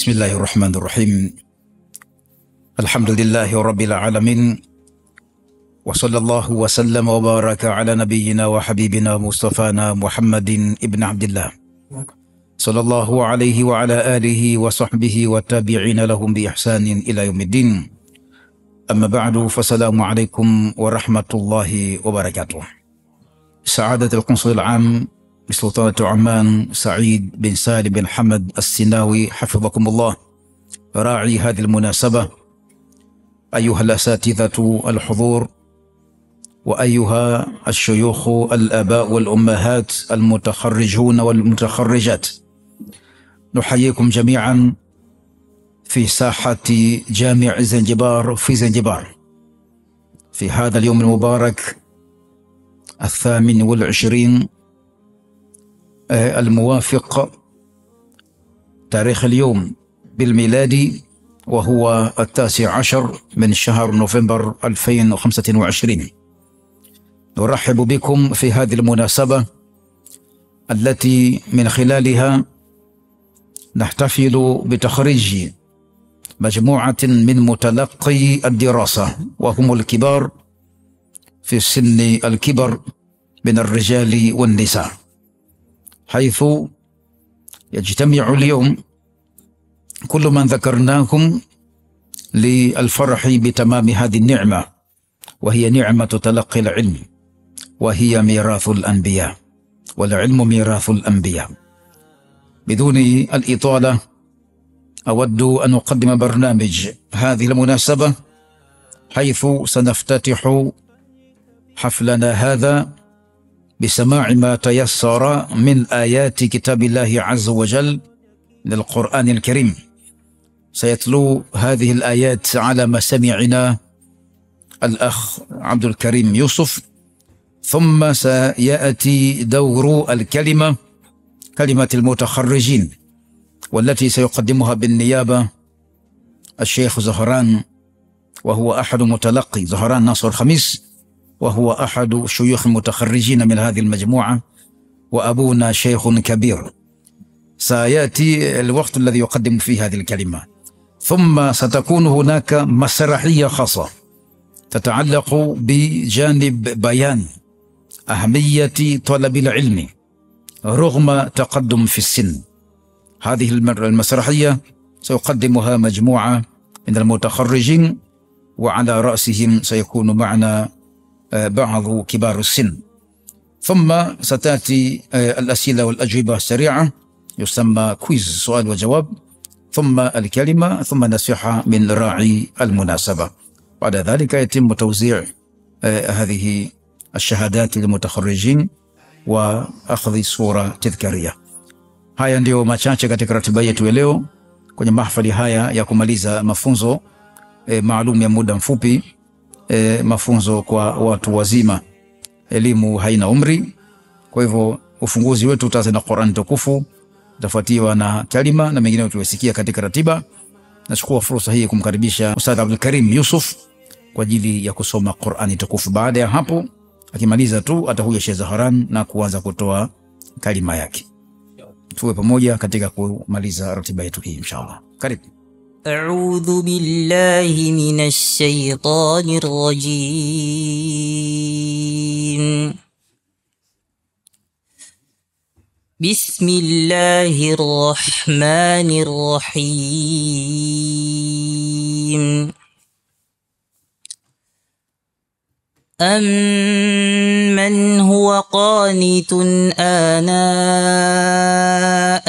بسم الله الرحمن الرحيم. الحمد لله رب العالمين، وصلى الله وسلم وبارك على نبينا وحبيبنا مصطفانا محمد ابن عبد الله صلى الله عليه وعلى آله وصحبه والتابعين لهم بإحسان إلى يوم الدين. أما بعد، فالسلام عليكم ورحمة الله وبركاته. سعادة القنصل العام بسلطنة عمان سعيد بن سالم بن حمد السناوي حفظكم الله، راعي هذه المناسبة، أيها الأساتذة الحضور، وأيها الشيوخ الآباء والأمهات المتخرجون والمتخرجات، نحييكم جميعا في ساحة جامع زنجبار في زنجبار في هذا اليوم المبارك 28 الموافق تاريخ اليوم بالميلادي، وهو 19 من شهر نوفمبر 2025. نرحب بكم في هذه المناسبة التي من خلالها نحتفل بتخريج مجموعة من متلقي الدراسة، وهم الكبار في سن الكبر من الرجال والنساء، حيث يجتمع اليوم كل من ذكرناهم للفرح بتمام هذه النعمة، وهي نعمة تلقي العلم، وهي ميراث الأنبياء، والعلم ميراث الأنبياء. بدون الإطالة أود أن أقدم برنامج هذه المناسبة، حيث سنفتتح حفلنا هذا بسماع ما تيسر من آيات كتاب الله عز وجل من القرآن الكريم. سيتلو هذه الآيات على مسامعنا الأخ عبد الكريم يوسف، ثم سيأتي دور الكلمة، كلمة المتخرجين، والتي سيقدمها بالنيابة الشيخ زهران، وهو أحد متلقي زهران ناصر الخميس، وهو أحد شيوخ المتخرجين من هذه المجموعة، وأبونا شيخ كبير. سيأتي الوقت الذي يقدم فيه هذه الكلمة، ثم ستكون هناك مسرحية خاصة تتعلق بجانب بيان أهمية طلب العلم رغم تقدم في السن. هذه المسرحية سيقدمها مجموعة من المتخرجين، وعلى رأسهم سيكون معنا بعض كبار السن. ثم ستأتي الأسئلة والأجوبة السريعة، يسمى كويز، سؤال وجواب، ثم الكلمة، ثم نصيحة من راعي المناسبة. بعد ذلك يتم توزيع هذه الشهادات للمتخرجين وأخذ صورة تذكارية. Haya ndio machache katika ratiba yetu ya leo kwenye mahafali haya ya kumaliza mafunzo maalum ya muda mfupi, mafunzo kwa watu wazima. Elimu haina umri, kwa hivyo ufunguzi wetu utaanza na Qur'an tukufu, utafuatiwa na kalima na mengine tuliyosikia katika ratiba. Nachukua fursa hii kumkaribisha Ustadh Abdul Karim Yusuf kwa ajili ya kusoma Qur'ani tukufu. Baada ya hapo, akimaliza tu atakuja Sheikh Zaharan na kuanza kutoa kalima yake. Tuwe pamoja katika kumaliza ratiba yetu hii inshallah. Karibu. أعوذ بالله من الشيطان الرجيم. بسم الله الرحمن الرحيم. أَمَّنْ هُوَ قَانِتٌ آناء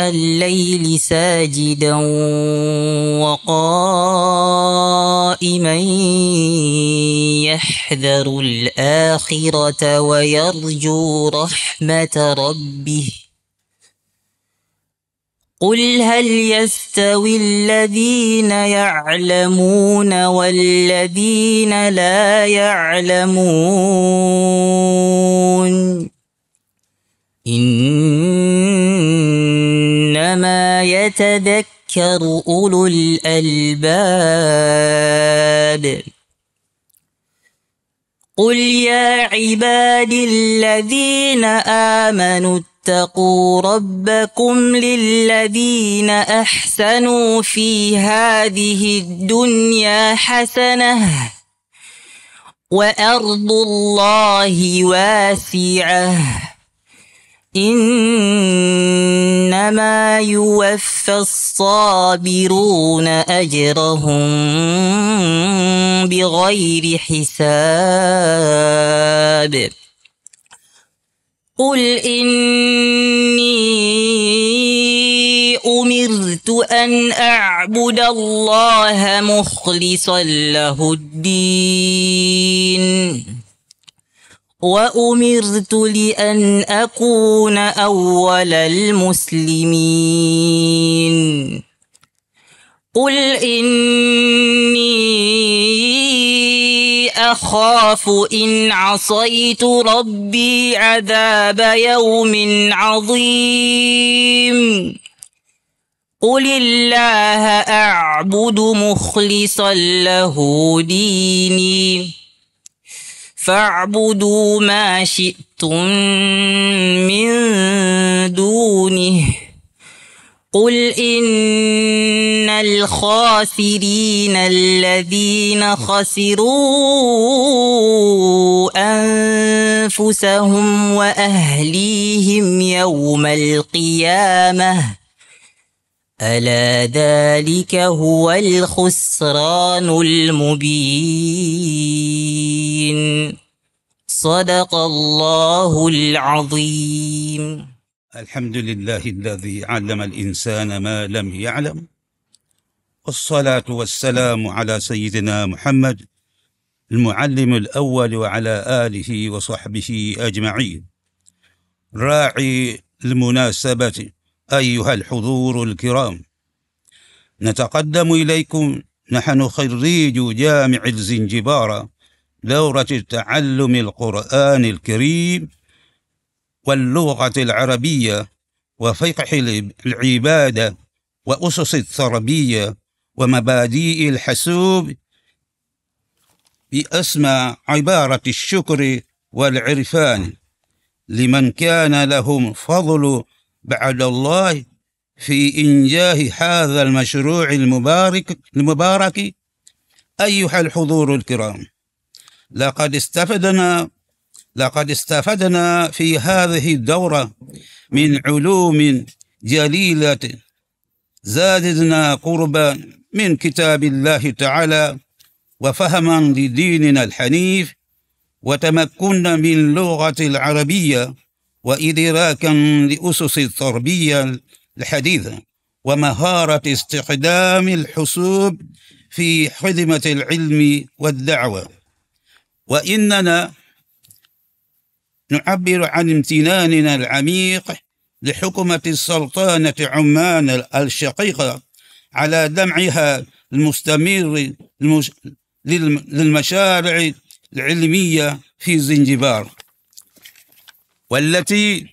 الليل ساجدا وقائما يحذر الآخرة ويرجو رحمة ربه. قل هل يستوي الذين يعلمون والذين لا يعلمون؟ إنما يتذكر أولو الألباب. قل يا عبادي الذين آمنوا واتقوا ربكم للذين أحسنوا في هذه الدنيا حسنة وأرض الله واسعة إنما يوفى الصابرون أجرهم بغير حساب قل إني أمرت أن أعبد الله مخلصا له الدين وأمرت لأن أكون أول المسلمين قل إني أخاف إن عصيت ربي عذاب يوم عظيم قل الله أعبد مخلصا له ديني فاعبدوا ما شئتم من دونه قل إن الخاسرين الذين خسروا أنفسهم وأهليهم يوم القيامة ألا ذلك هو الخسران المبين صدق الله العظيم. الحمد لله الذي علم الإنسان ما لم يعلم، والصلاة والسلام على سيدنا محمد المعلم الأول وعلى آله وصحبه أجمعين. راعي المناسبة أيها الحضور الكرام، نتقدم إليكم نحن خريج جامع الزنجبار دورة تعلم القرآن الكريم واللغة العربية وفقه العبادة وأسس التربية ومبادئ الحسوب بأسمى عبارة الشكر والعرفان لمن كان لهم فضل بعد الله في إنجاح هذا المشروع المبارك. أيها الحضور الكرام، لقد استفدنا في هذه الدورة من علوم جليلة زادتنا قربا من كتاب الله تعالى وفهما لديننا الحنيف وتمكنا من اللغة العربية وإدراكا لأسس التربية الحديثة ومهارة استخدام الحسوب في خدمة العلم والدعوة. وإننا نعبر عن امتناننا العميق لحكومة السلطنة عمان الشقيقة على دعمها المستمر للمشاريع العلمية في زنجبار، والتي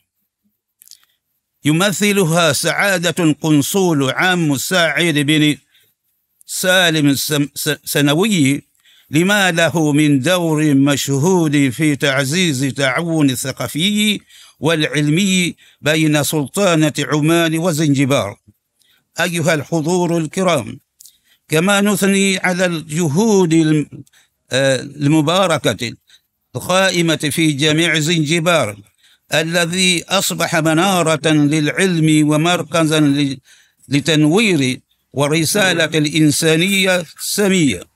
يمثلها سعادة القنصل عام سعيد بن سالم السنوي لما له من دور مشهود في تعزيز التعاون الثقافي والعلمي بين سلطنة عمان وزنجبار. أيها الحضور الكرام، كما نثني على الجهود المباركة القائمة في جامع زنجبار الذي أصبح منارة للعلم ومركزا لتنوير ورسالة الإنسانية السامية.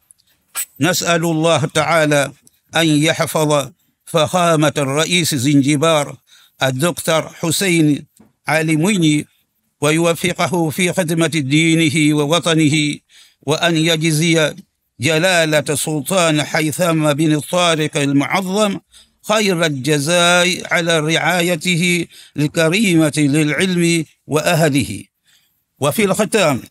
نسأل الله تعالى أن يحفظ فخامة الرئيس زنجبار الدكتور حسين علي ويوفقه في خدمة دينه ووطنه، وأن يجزي جلالة سلطان حيثم بن الطارق المعظم خير الجزاء على رعايته الكريمة للعلم وأهله. وفي الختام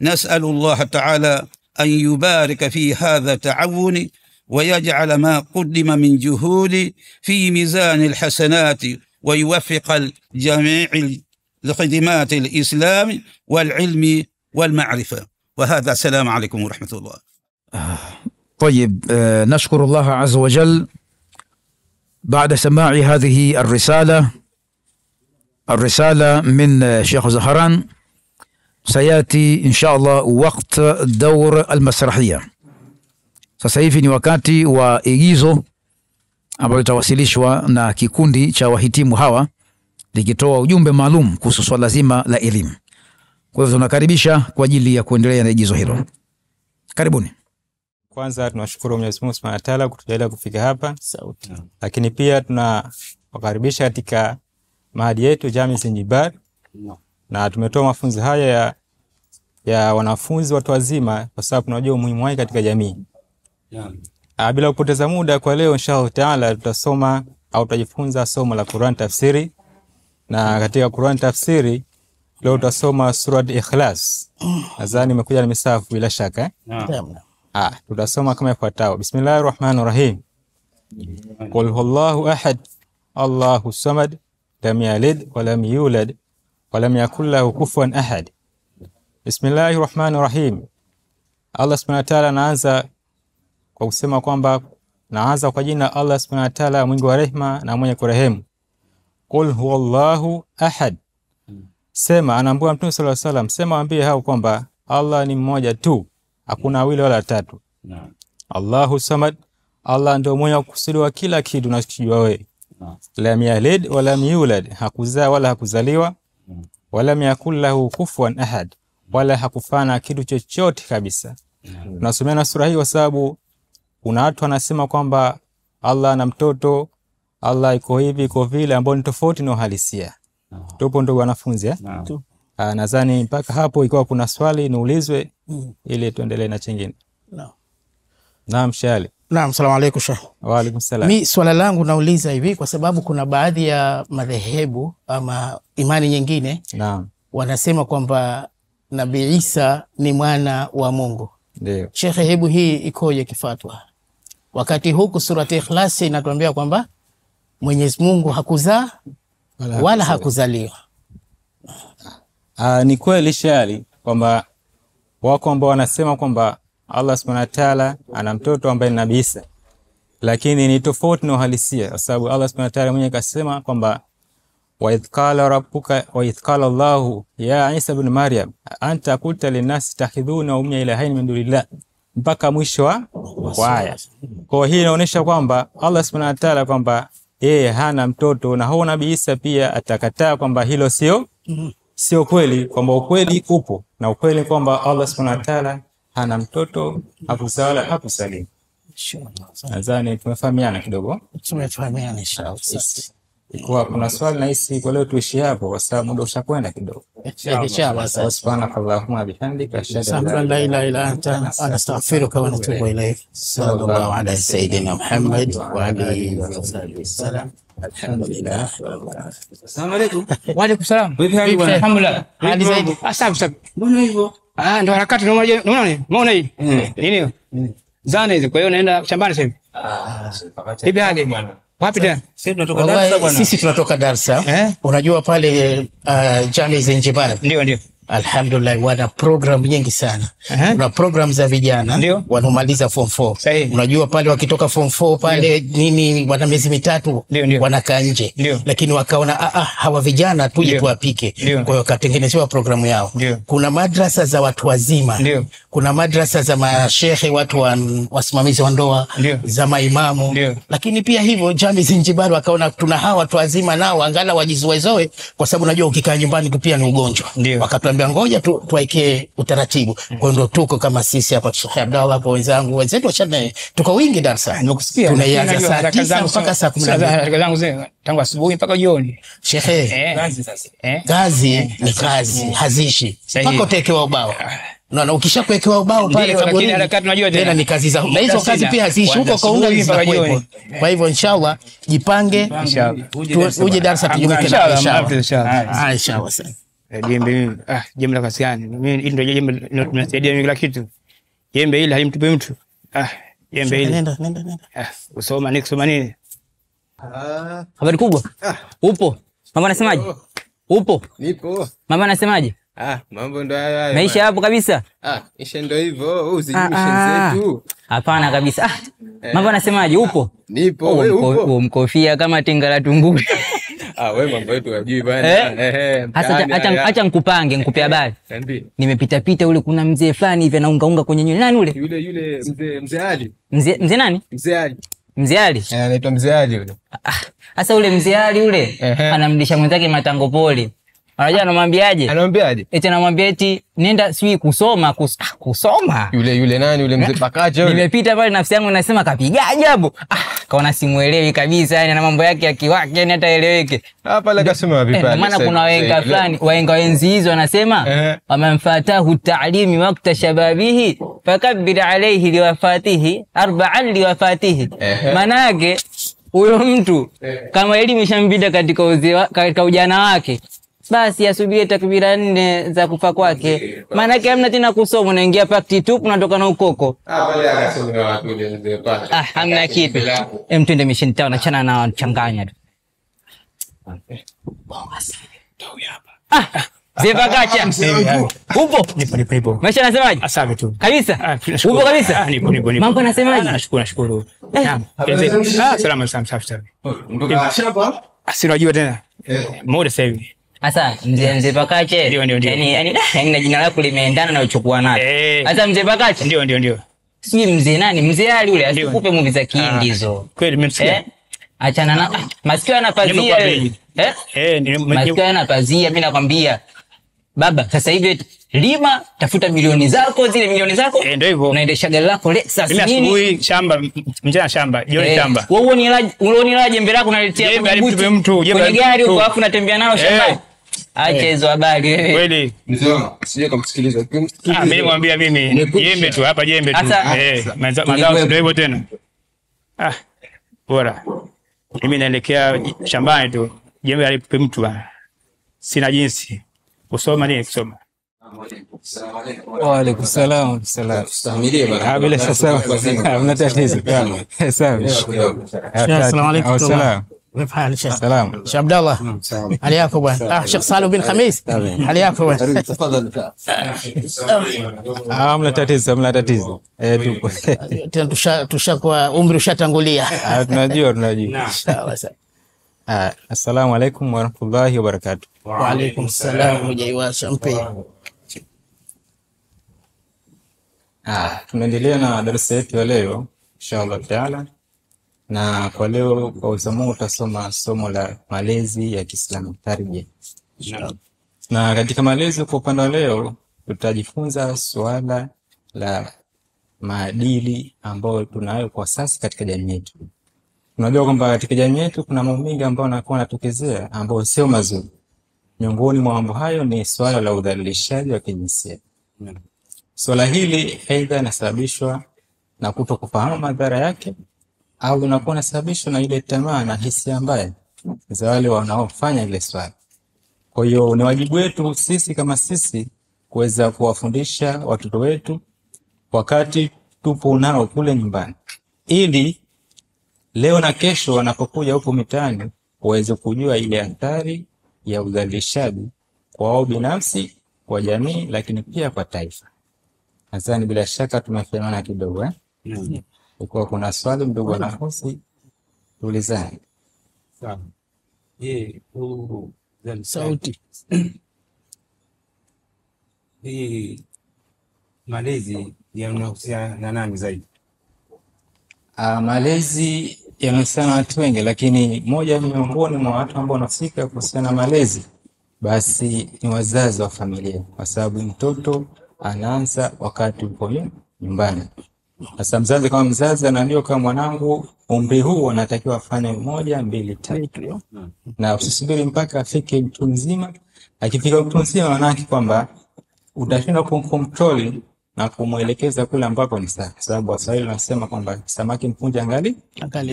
نسأل الله تعالى أن يبارك في هذا التعاون ويجعل ما قدم من جهود في ميزان الحسنات ويوفق الجميع لخدمات الإسلام والعلم والمعرفة. وهذا السلام عليكم ورحمة الله. طيب، نشكر الله عز وجل بعد سماع هذه الرسالة الرسالة من شيخ زهران. سيأتي إن شاء الله وقت دور المسرحية. Sasa hivi ni wakati wa igizo ambalo litawasilishwa na kikundi cha wahitimu hawa likitoa ujumbe maalum kuhusu swala zima la elimu. Kwa hivyo tunakaribisha kwa ajili ya kuendelea na igizo hilo. Karibuni. Kwanza tunashukuru Mwenyezi Mungu Subhanahu wa Ta'ala kutujalia kufika hapa. Lakini pia tunawakaribisha katika mahadi yetu Jamii Zinjibar. Na tumetoa mafunzo haya ya wanafunzi watu wazima kwa sababu tunajua umuhimu wake katika jamii. Bila kupoteza muda, kwa leo inshallah Ta'ala tutasoma au tutajifunza somo la Qur'an tafsiri. Na katika Qur'an tafsiri leo tutasoma sura Ikhlas. Nadhani imekuja na misafu bila shaka. Tutasoma kama ifuatavyo. Bismillahirrahmanirrahim. Qul huwallahu ahad, Allahu samad, lam yalid wa lam yulad wa lam yakul lahu kufuwan ahad. Bismillahirrahmanirrahim. Allah Subhanahu wa Ta'ala anaanza kwa kusema kwamba naanza kwa jina Allah Subhanahu wa Ta'ala mwingi wa rehema na mwenye kurehemu. Qul huwallahu ahad. Sema, anaambiwa Mtume sallallahu alaihi wasallam, sema waambie hao kwamba Allah ni mmoja tu, hakuna wawili wala watatu. Allahu samad, Allah ndio mwenye kukusudiwa kila kitu unachojua wewe. Lam yalid wa lam yulad, hakuzaa wala hakuzaliwa. Wala yakul lahu kufuwan ahad, wala hakufana kitu chochote kabisa. Tunasomea na sura hii kwa sababu kuna watu wanasema kwamba Allah ana mtoto, Allah iko hivi iko vile, ambao ni tofauti na uhalisia. Tupo ndugu wanafunzi nadhani mpaka hapo ikiwa kuna swali niulizwe ili tuendelee na chingine. Naam Shali. Naam, salamu alaykum Sheikh. Wa alaykum salam. Mi swala langu nauliza hivi kwa sababu kuna baadhi ya madhehebu ama imani nyingine wanasema kwamba Nabii Isa ni mwana wa Mungu. Ndio. Sheikh, hebu hii ikoje kifatwa? Wakati huku surati Ikhlas inatuambia kwamba Mwenyezi Mungu hakuzaa wala hakuzaliwa. Ni kweli Shali kwamba wako ambao wanasema kwamba Allah Subhanahu wa Ta'ala ana mtoto ambaye ni Nabii Isa. Lakini ni tofauti na uhalisia kwa sababu Allah Subhanahu wa Ta'ala mwenyewe akasema kwamba wa idh qala rabbuka wa idh qala Allahu ya Isa ibn Maryam anta qulta lin-nas takhidhuna ummi ilahayn min dunillah, mpaka mwisho wa aya. Kwa hiyo inaonyesha kwamba Allah Subhanahu wa Ta'ala kwamba yeye hana mtoto, na huyo Nabii Isa pia atakataa kwamba hilo sio kweli, kwamba ukweli upo, na ukweli kwamba Allah Subhanahu wa Ta'ala hana mtoto, hakuzaa hakusalimu. Nadhani tumefahamiana kidogo. Tumefahamiana inshallah. Kwa kuna swali na hisi kwa leo tuishi hapo kwa sababu muda ushakwenda kidogo. Inshallah. Subhanakallahumma bihamdika ashhadu an la ilaha illa anta astaghfiruka wa atubu ilayk. Sallallahu ala sayyidina Muhammad wa alihi wa sahbihi wasallam. Alhamdulillah. Assalamu alaykum. Wa alaykum salam. Vipi hali bwana? Alhamdulillah. Hali zaidi. Asante. Mbona hivyo? Ndio harakati unaona hii? Nini? Zana hizo, kwa hiyo naenda shambani sasa hivi. Vipi hali? Wapi tena? Sisi tunatoka Dar es Salaam. Unajua pale Jamii Zinjibar. Ndio. Alhamdulillah, wana program nyingi sana. Kuna program za vijana wanaomaliza form 4. Unajua pale wakitoka form 4 pale nini wana miezi mitatu wanakaa nje. Lakini wakaona hawa vijana tuje tuwapike. Kwa hiyo wakatengenezewa programu yao. Kuna madrasa za watu wazima. Kuna madrasa za mashehe, watu wasimamizi wa ndoa, za maimamu. Lakini pia hivyo Jamii Zinjibar wakaona tuna hawa watu wazima nao angalau wajizoezoe, kwa sababu unajua ukikaa nyumbani pia ni ugonjwa. Wakatuambia ngoja tuweke utaratibu. Kwa ndio tuko kama sisi hapa Sheikh Abdallah hapo, wenzangu wenzetu wachana tuko wingi Dar es Salaam. Nimekusikia. Tunaanza saa 9 mpaka saa 12. Zangu tangu asubuhi mpaka jioni. Sheikh, Gazi sasa. Gazi ni kazi, hazishi. Mpaka utekewa ubao. Na ukishakuwekewa ubao pale kaburi harakati unajua tena ni kazi za. Na hizo kazi pia hazishi huko kwa unga mpaka. Kwa hivyo inshallah jipange. Uje Dar es Salaam tujumuike na inshallah. Inshallah sana. Jembe la kasiani. Mimi ndio jembe tunasaidia mimi kila kitu. Jembe hili halimtupi mtu. Jembe hili. Nenda. Kusoma nini? Habari kubwa. Upo? Mama anasemaje? Upo? Nipo. Mama anasemaje? Mambo ndo haya. Maisha hapo kabisa? Maisha ndo hivyo. Uzimishe zetu. Hapana kabisa. Mama anasemaje? Upo? Nipo. Wewe upo? Mkofia kama tenga la tunguri. wewe mambo yetu hujui bwana. Sasa acha nikupe habari. Nimepita pita ule kuna mzee fulani hivi anaunga kwenye nywele. Nani ule? Yule mzee Ali. Mzee nani? Mzee Ali. Mzee Ali? Anaitwa Mzee Ali yule. Sasa ule Mzee Ali ule anamlisha mwenzake matango pole. Unajua anamwambiaje? Anamwambiaje? Eti anamwambia eti nenda sijui kusoma. Yule nani yule mzee Pakacha yule. Nimepita pale nafsi yangu nasema kapigaje hapo? Kaona simuelewi kabisa yani na mambo yake akiwake yani hata eleweke. Pale kasema vipi pale? Maana kuna wahenga wenzi hizo wanasema wamemfatahu ta'limi waqta shababihi fakabbir alayhi liwafatihi arba'an liwafatihi. Maana yake huyo mtu kama elimu ishambida katika ujana wake basi asubiri takbira 4 za kufa kwake. Maana yake hamna tena kusoma, unaingia pakti tu unatoka na ukoko. Pale akasema watu ile mzee pale. Hamna kitu. Twende mission town achana na changanya tu. Mzee Pakacha. Upo? Nipo. Maisha nasemaje? Asante tu. Kabisa? Upo kabisa? Nipo. Mambo nasemaje? Nashukuru. Salama safi. Shamba? Sinajua tena. Muda sasa hivi. Sasa mzee Pakacha. Ndio. Yani na jina lako limeendana na uchukua nalo. Sasa mzee Pakacha. Ndio. Sijui mzee nani? Mzee Ali ule asikupe movie za Kihindi hizo. Kweli nimesikia. Achana na masikio yanapazia. Masikio yanapazia mimi nakwambia. Baba sasa hivi lima tafuta milioni zako zile milioni zako. Ndio hivyo. Unaendesha gari lako Lexus nini? Mimi asubuhi shamba mjana shamba jioni shamba. Wewe ni jembe lako unaletea mtu kwenye gari huko afu unatembea nalo shamba. Acha hizo habari wewe. Kweli. Mzee sije kumsikiliza. Mimi nimwambia mimi jembe tu hapa jembe tu. Mazao ndio hivyo tena. Bora. Mimi naelekea shambani tu. Jembe alipe mtu bana. Sina jinsi. Kusoma nini kusoma? Wa alaykum salaam. Stahimilie bana. Bila sasa hamna tatizo. Sawa. Assalamu alaykum. Salaam. Vipi Sheikh? Salaam. Sheikh Abdallah. Hali yako bwana? Sheikh Salum bin Khamis. Hali yako bwana? Tafadhali. Hamna tatizo. Tupo. Tena tushakuwa umri ushatangulia. Tunajua. Sawa. Assalamu alaykum wa rahmatullahi wa barakatuh. Wa alaykum salaam hujaiwasha mpe. Tunaendelea na darasa yetu ya leo inshallah taala, na kwa leo kwa uzamu utasoma somo la malezi ya Kiislamu tarbia. Na katika malezi kwa upande wa leo tutajifunza suala la maadili ambayo tunayo kwa sasa katika jamii yetu. Tunajua kwamba katika jamii yetu kuna mambo mengi ambayo yanakuwa yanatokezea ambayo sio mazuri. Miongoni mwa mambo hayo ni swala la udhalilishaji wa kijinsia. Swala hili aidha linasababishwa na kutokufahamu madhara yake au linakuwa linasababishwa na ile tamaa na hisia mbaya za wale wanaofanya ile swala. Kwa hiyo ni wajibu wetu sisi kama sisi kuweza kuwafundisha watoto wetu wakati tupo nao kule nyumbani, ili leo na kesho wanapokuja huko mitaani waweze kujua ile athari ya udhalilishaji kwa wao binafsi, kwa jamii, lakini pia kwa taifa. Nadhani bila shaka tumefahamana kidogo Kwa kuna swali mdogo na hosi tulizani. Sawa. Sauti. Malezi yanahusiana na nani zaidi? Malezi yanahusiana na watu wengi, lakini moja miongoni mwa watu ambao wanafika kuhusiana na malezi basi ni wazazi wa familia, kwa sababu mtoto anaanza wakati upo nyumbani. Sasa mzazi kama mzazi anajua kama mwanangu umri huu anatakiwa afanye 1, 2, 3. Na usisubiri mpaka afike mtu mzima. Akifika mtu mzima maana kwamba utashinda kumcontrol na kumuelekeza kule ambapo ni sawa. Sababu Waswahili wanasema kwamba samaki mpunja angali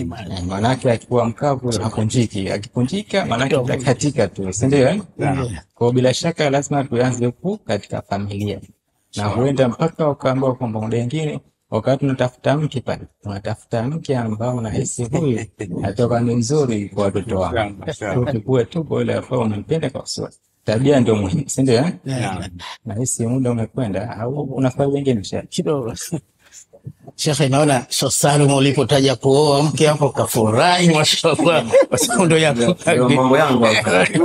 maji. Maana yake akiwa mkavu hakunjiki. Akikunjika maana yake utakatika tu. Si ndio? Kwa bila shaka lazima tuanze huko katika familia. Na huenda mpaka ukaambiwa kwamba muda mwingine wakati unatafuta mke pale, unatafuta mke ambao unahisi huyu atoka ni nzuri kwa watoto wako. Tukue tu kwa ile afao unampenda kwa sababu tabia ndio muhimu, si ndio? Na hisi muda umekwenda au unafanya wengine kidogo. Shekhe, naona Sheikh Salum ulipotaja kuoa mke hapo kafurahi, mashaallah. Ndo yako mambo yangu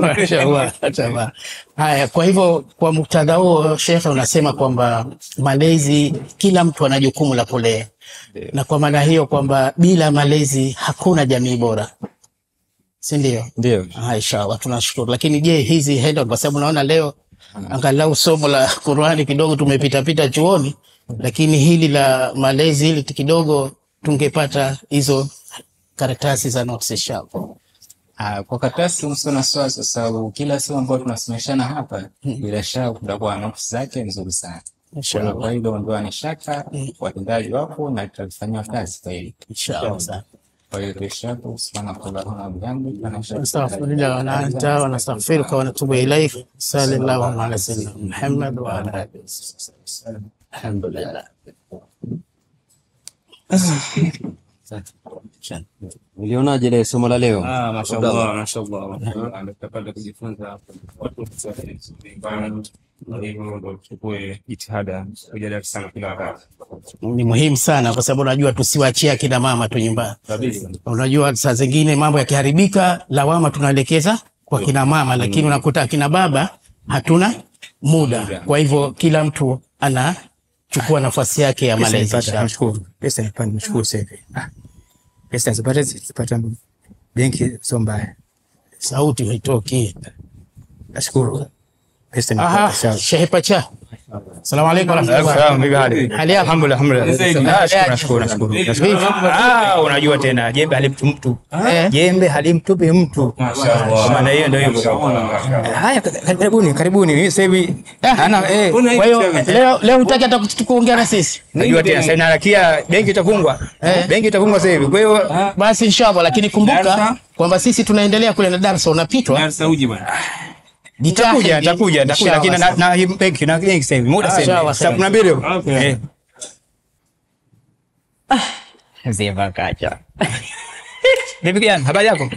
mashaallah. Haya, kwa hivyo kwa muktadha huo Shekhe unasema kwamba malezi, kila mtu ana jukumu la kulea, na kwa maana hiyo kwamba bila malezi hakuna jamii bora, si ndio? Ndio. Inshallah tunashukuru. Lakini je, hizi head on, kwa sababu naona leo angalau somo la Qur'ani kidogo tumepita chuoni, lakini hili la malezi hili kidogo tungepata hizo karatasi za notes inshallah. Kwa karatasi usona swali, kwa sababu kila siku ambayo tunasemeshana hapa bila shaka kutakuwa na notes zake nzuri sana. Inshallah. Kwa hiyo ndio ni shaka watendaji wako na tutafanya kazi kwa hili Inshallah. Kwa hiyo inshallah subhanahu wa ta'ala astaghfirullah wa anta wa nastaghfiruka wa natubu ilayk. Sallallahu ala sayyidina Muhammad wa ala alihi wasallam. Alhamdulillah. Ulionaje ile somo la leo? Mashaallah, mashaallah. Amepata kujifunza watu chukue jitihada kujadili sana kila wakati. Ni muhimu sana kwa sababu unajua tusiwaachie kina mama tu nyumbani. Unajua saa zingine mambo yakiharibika lawama tunaelekeza kwa kina mama, lakini unakuta kina baba hatuna muda. Kwa hivyo kila mtu anachukua nafasi yake ya malezi. Nashukuru. Pesa nipande, nashukuru sasa. Pesa zipata benki sio mbaya. Sauti haitoki. Nashukuru. Sheikh Pacha. Asalamu alaykum warahmatullahi. Hali alhamdulillah, alhamdulillah. Nashukuru. Unajua tena jembe halimtu jembe halimtupi mtu. Mashaallah. Maana hiyo ndio hivyo. Haya, karibuni. Sasa hivi kwa hiyo leo hutaki hata kuongea na sisi. Najua tena sasa inarakia benki itafungwa. Benki itafungwa sasa hivi. Kwa hiyo basi inshallah, lakini kumbuka kwamba sisi tunaendelea kule na darasa unapitwa. Darasa uji bwana. Nitakuja lakini na benki na benki sasa hivi muda sasa. Sasa kuna mbili. Mzee Bakacha. Vipi gani? Habari yako?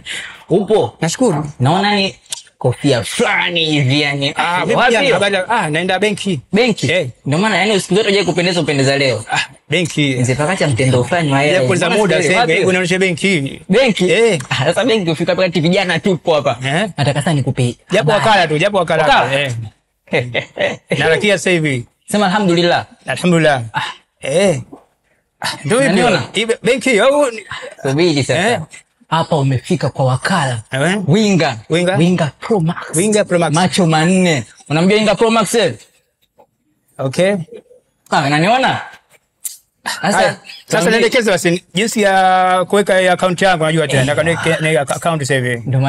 Upo? Nashukuru. Naona ni kofia fulani hivi yani. Wapi? Habari. Naenda benki. Benki? Ndio maana yani siku zote unajua kupendeza upendeza leo. Benki. Mzee Bakacha mtendo fulani wa yeye. Kwa muda sasa hivi unaonyesha benki. Benki? Sasa benki ufika pale vijana tupo hapa. Nataka sasa nikupe. Japo wakala. Narakia sasa hivi. Sema alhamdulillah. Alhamdulillah. Ndio hivyo. Benki au subiri sasa. Hapa umefika kwa wakala. Winga Pro Max. Winga Pro Max. Macho manne. Unamjua Winga Pro Max? Okay. Unaniona? Sasa naelekeza basi jinsi ya kuweka account yangu, najua tena nataka account sasa hivi. Ndio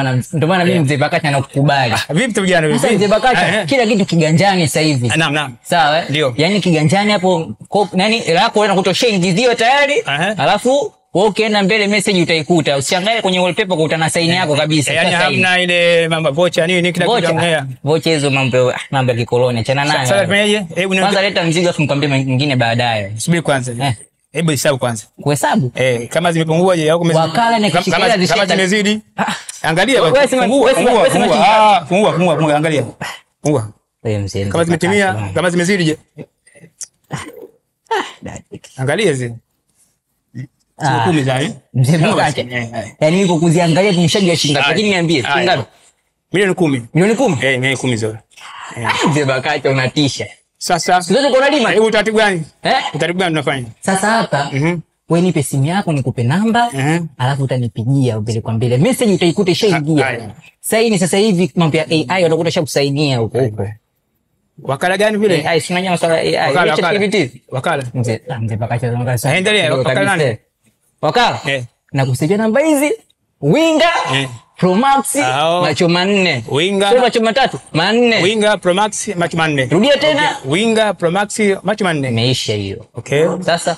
maana mimi Mzee Bakacha nakukubali. Vipi tu vijana vipi? Mzee Bakacha kila kitu kiganjani sasa hivi. Naam. Sawa ndio. Yaani kiganjani hapo nani lako wewe unakutoshia ingizio tayari. Alafu wewe ukienda mbele message utaikuta. Usiangalie kwenye wallpaper kuta na sign yako kabisa. Yaani hamna ile mambo voucher nini kila kitu ongea. Voucher hizo mambo ya kikoloni achana nayo. Sasa tufanyaje? Hebu kwanza leta mzigo afu nikwambie mwingine baadaye. Subiri kwanza. Hebu hesabu kwanza. Kuhesabu? Kama zimepungua je au wakala ni kishikilia kama zimezidi. Angalia fungua angalia. Fungua. Kama zimetimia, kama zimezidi je? Angalia zile. Sio 10 za Mzee Bakacha. Yaani niko kuziangalia tumshaji shilingi ngapi? Lakini niambie shilingi ngapi? Milioni 10. Milioni 10? Milioni 10 zote. Mzee Bakacha unatisha. Sasa sasa uko unalima? Hebu utaratibu gani? Utaratibu gani tunafanya? Sasa hapa wewe nipe simu yako nikupe namba, alafu utanipigia mbele kwa mbele. Message utaikuta ishaingia. Sasa hivi mambo ya AI watakuta shakusainia huko. Wakala gani vile? AI si unajua masuala ya AI. Wakala. Mzee Bakacha anaongea sasa. Endelea, wakala nani? Wakala? Na kusaidia namba hizi. Winga Pro Max macho manne. Winga macho matatu manne. Winga Pro Max macho manne. Rudia tena. Winga Pro Max macho manne. Imeisha hiyo. Okay. Sasa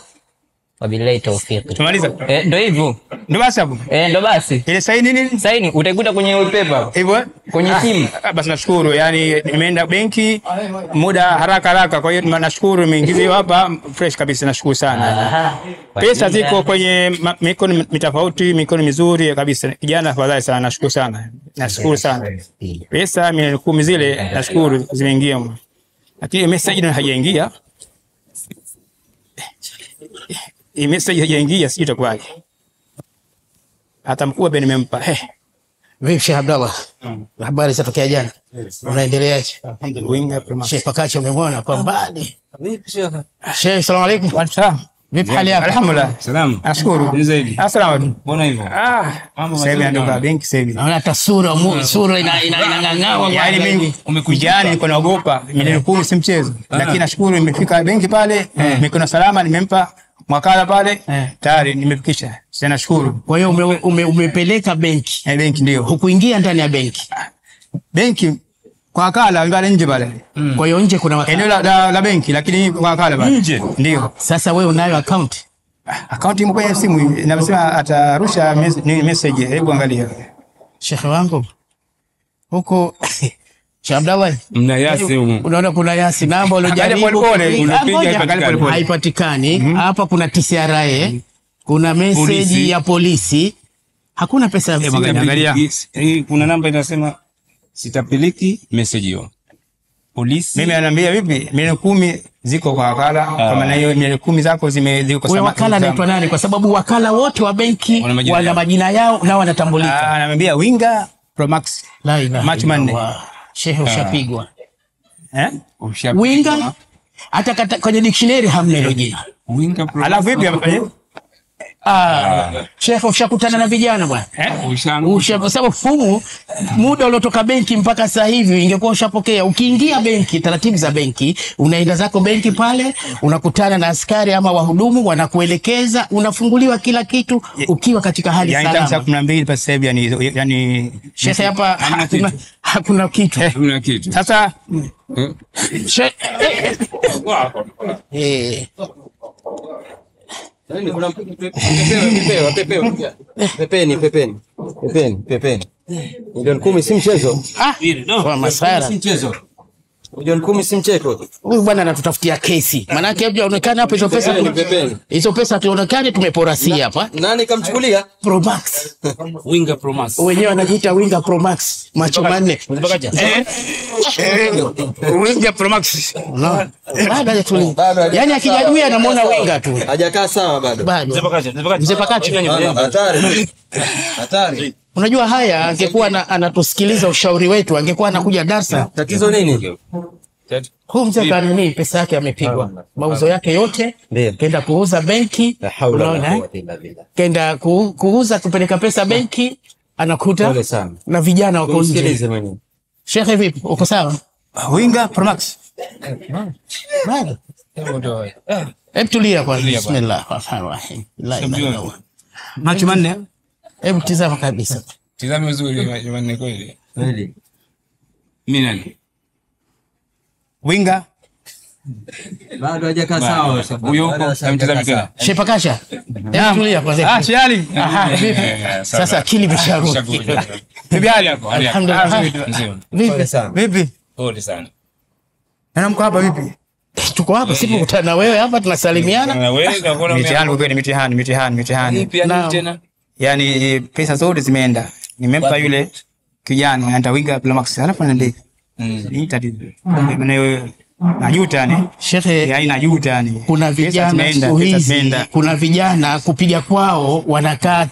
wabillahi tawfik. Tumaliza. Ndio hivyo. Ndio basi hapo. Ndio basi. Ile saini nini? Saini utaikuta kwenye wallpaper. Hivyo? Kwenye simu. Basi nashukuru. Yaani nimeenda benki muda haraka kwa hiyo nashukuru nimeingiza hapa fresh kabisa, nashukuru sana. Pesa ziko kwenye mikono mitofauti, mikono mizuri kabisa. Kijana afadhali sana, nashukuru sana. Nashukuru sana. Pesa milioni 10 zile nashukuru zimeingia. Lakini message ndio haijaingia. hii message haijaingia, sijui itakuwaje. Hata mkubwa pia nimempa. Vipi Sheikh Abdallah? Habari zatokea jana? Unaendeleaje? Alhamdulillah. Sheikh Pakacha umemwona kwa mbali. Vipi Sheikh? Sheikh, asalamu alaykum. Wa salam. Vipi hali yako? Alhamdulillah. Salam. Nashukuru. Ni zaidi. Assalamu alaykum. Mbona hivyo? Mambo sasa ndio benki sasa hivi. Naona hata sura inang'aa. Yaani mimi umekujani niko naogopa. Milioni 10 si mchezo. Lakini nashukuru nimefika benki pale, niko na salama, nimempa mwakala pale, tayari nimefikisha. Sasa nashukuru. Kwa hiyo umepeleka benki. Benki ndio. Hukuingia ndani ya benki. Benki kwa wakala ngale nje pale. Kwa hiyo nje kuna wakala. Eneo la benki lakini kwa wakala pale. Nje. Ndio. Sasa wewe unayo account? Account imo kwenye simu. Inasema atarusha message. Hebu angalia. Sheikh wangu. Huko Sheikh Abdallah. Mna yasi huko. Unaona kuna yasi namba uliojaribu unapiga haipatikani. Hapa kuna TCRA, kuna message ya polisi. Hakuna pesa. Angalia. Hii kuna namba inasema sitapeleki message hiyo. Polisi. Mimi ananiambia vipi? Milioni 10 ziko kwa wakala. Kwa maana hiyo milioni 10 zako ziko kwa sababu. Wakala anaitwa nani? Kwa sababu wakala wote wa benki wana majina yao na wanatambulika. Ananiambia Winga Promax. La ilaha. Machi manne. Sheikh ushapigwa. Winga hata kwenye dictionary hamna hilo jina. Winga Promax. Alafu vipi hapa? Sheikh ushakutana na vijana bwana? Kwa sababu fumu muda uliotoka benki mpaka sasa hivi ingekuwa ushapokea. Ukiingia benki, taratibu za benki, unaenda zako benki pale, unakutana na askari ama wahudumu, wanakuelekeza, unafunguliwa kila kitu ukiwa katika hali salama. Yani saa 12 pasa hivi yani Sheikh hapa hakuna kitu. Hakuna kitu. Sasa Kuna pepeni. Milioni 10 si mchezo. Kwa masara. Si mchezo. Milioni 10 si mchezo. Huyu bwana anatutafutia kesi. Maana yake hajaonekana hapo hizo pesa. Hizo pesa tuonekane tumeporasia hapa. Nani kamchukulia? Promax. Winga Promax. Wenyewe wanajiita Winga Promax. Macho manne. Winga Promax. No. Baada ya tu. Yaani akijajua anamuona Winga tu. Hajakaa sawa bado. Mzee Pakacha. Hatari. Unajua haya angekuwa anatusikiliza ushauri wetu, angekuwa anakuja darasa. Tatizo nini? Huyu mzee kanini pesa yake amepigwa. Mauzo yake yote kenda kuuza benki. Unaona? Kenda kuuza kupeleka pesa benki, anakuta na vijana wako nje. Sheikh vipi? Uko sawa? Winga Promax. Hebu tulia kwanza. Bismillah. Rahmanirrahim. Macho manne. Hebu tizama kabisa. Tizama vizuri jamani kweli. Kweli. Mimi nani? Winga. Bado hajakaa sawa. Huyo amtazama tena. Sheikh Pakacha. Hebu tulia kwanza. Shali. Vipi? Sasa akili imesharudi. Bibi hali yako. Alhamdulillah. Vipi sana? Vipi? Pole sana. Na mko hapa vipi? Tuko hapa sipo kukutana na wewe hapa tunasalimiana. Na wewe unaona mitihani kwa mitihani. Pia tena. Yaani pesa zote zimeenda. Nimempa yule kijana anaita Winga Promax. Alafu anaende. Ni tatizo. Maana najuta yani. Sheikh yaani najuta yani. Kuna vijana siku hizi, kuna vijana kupiga kwao wanakaa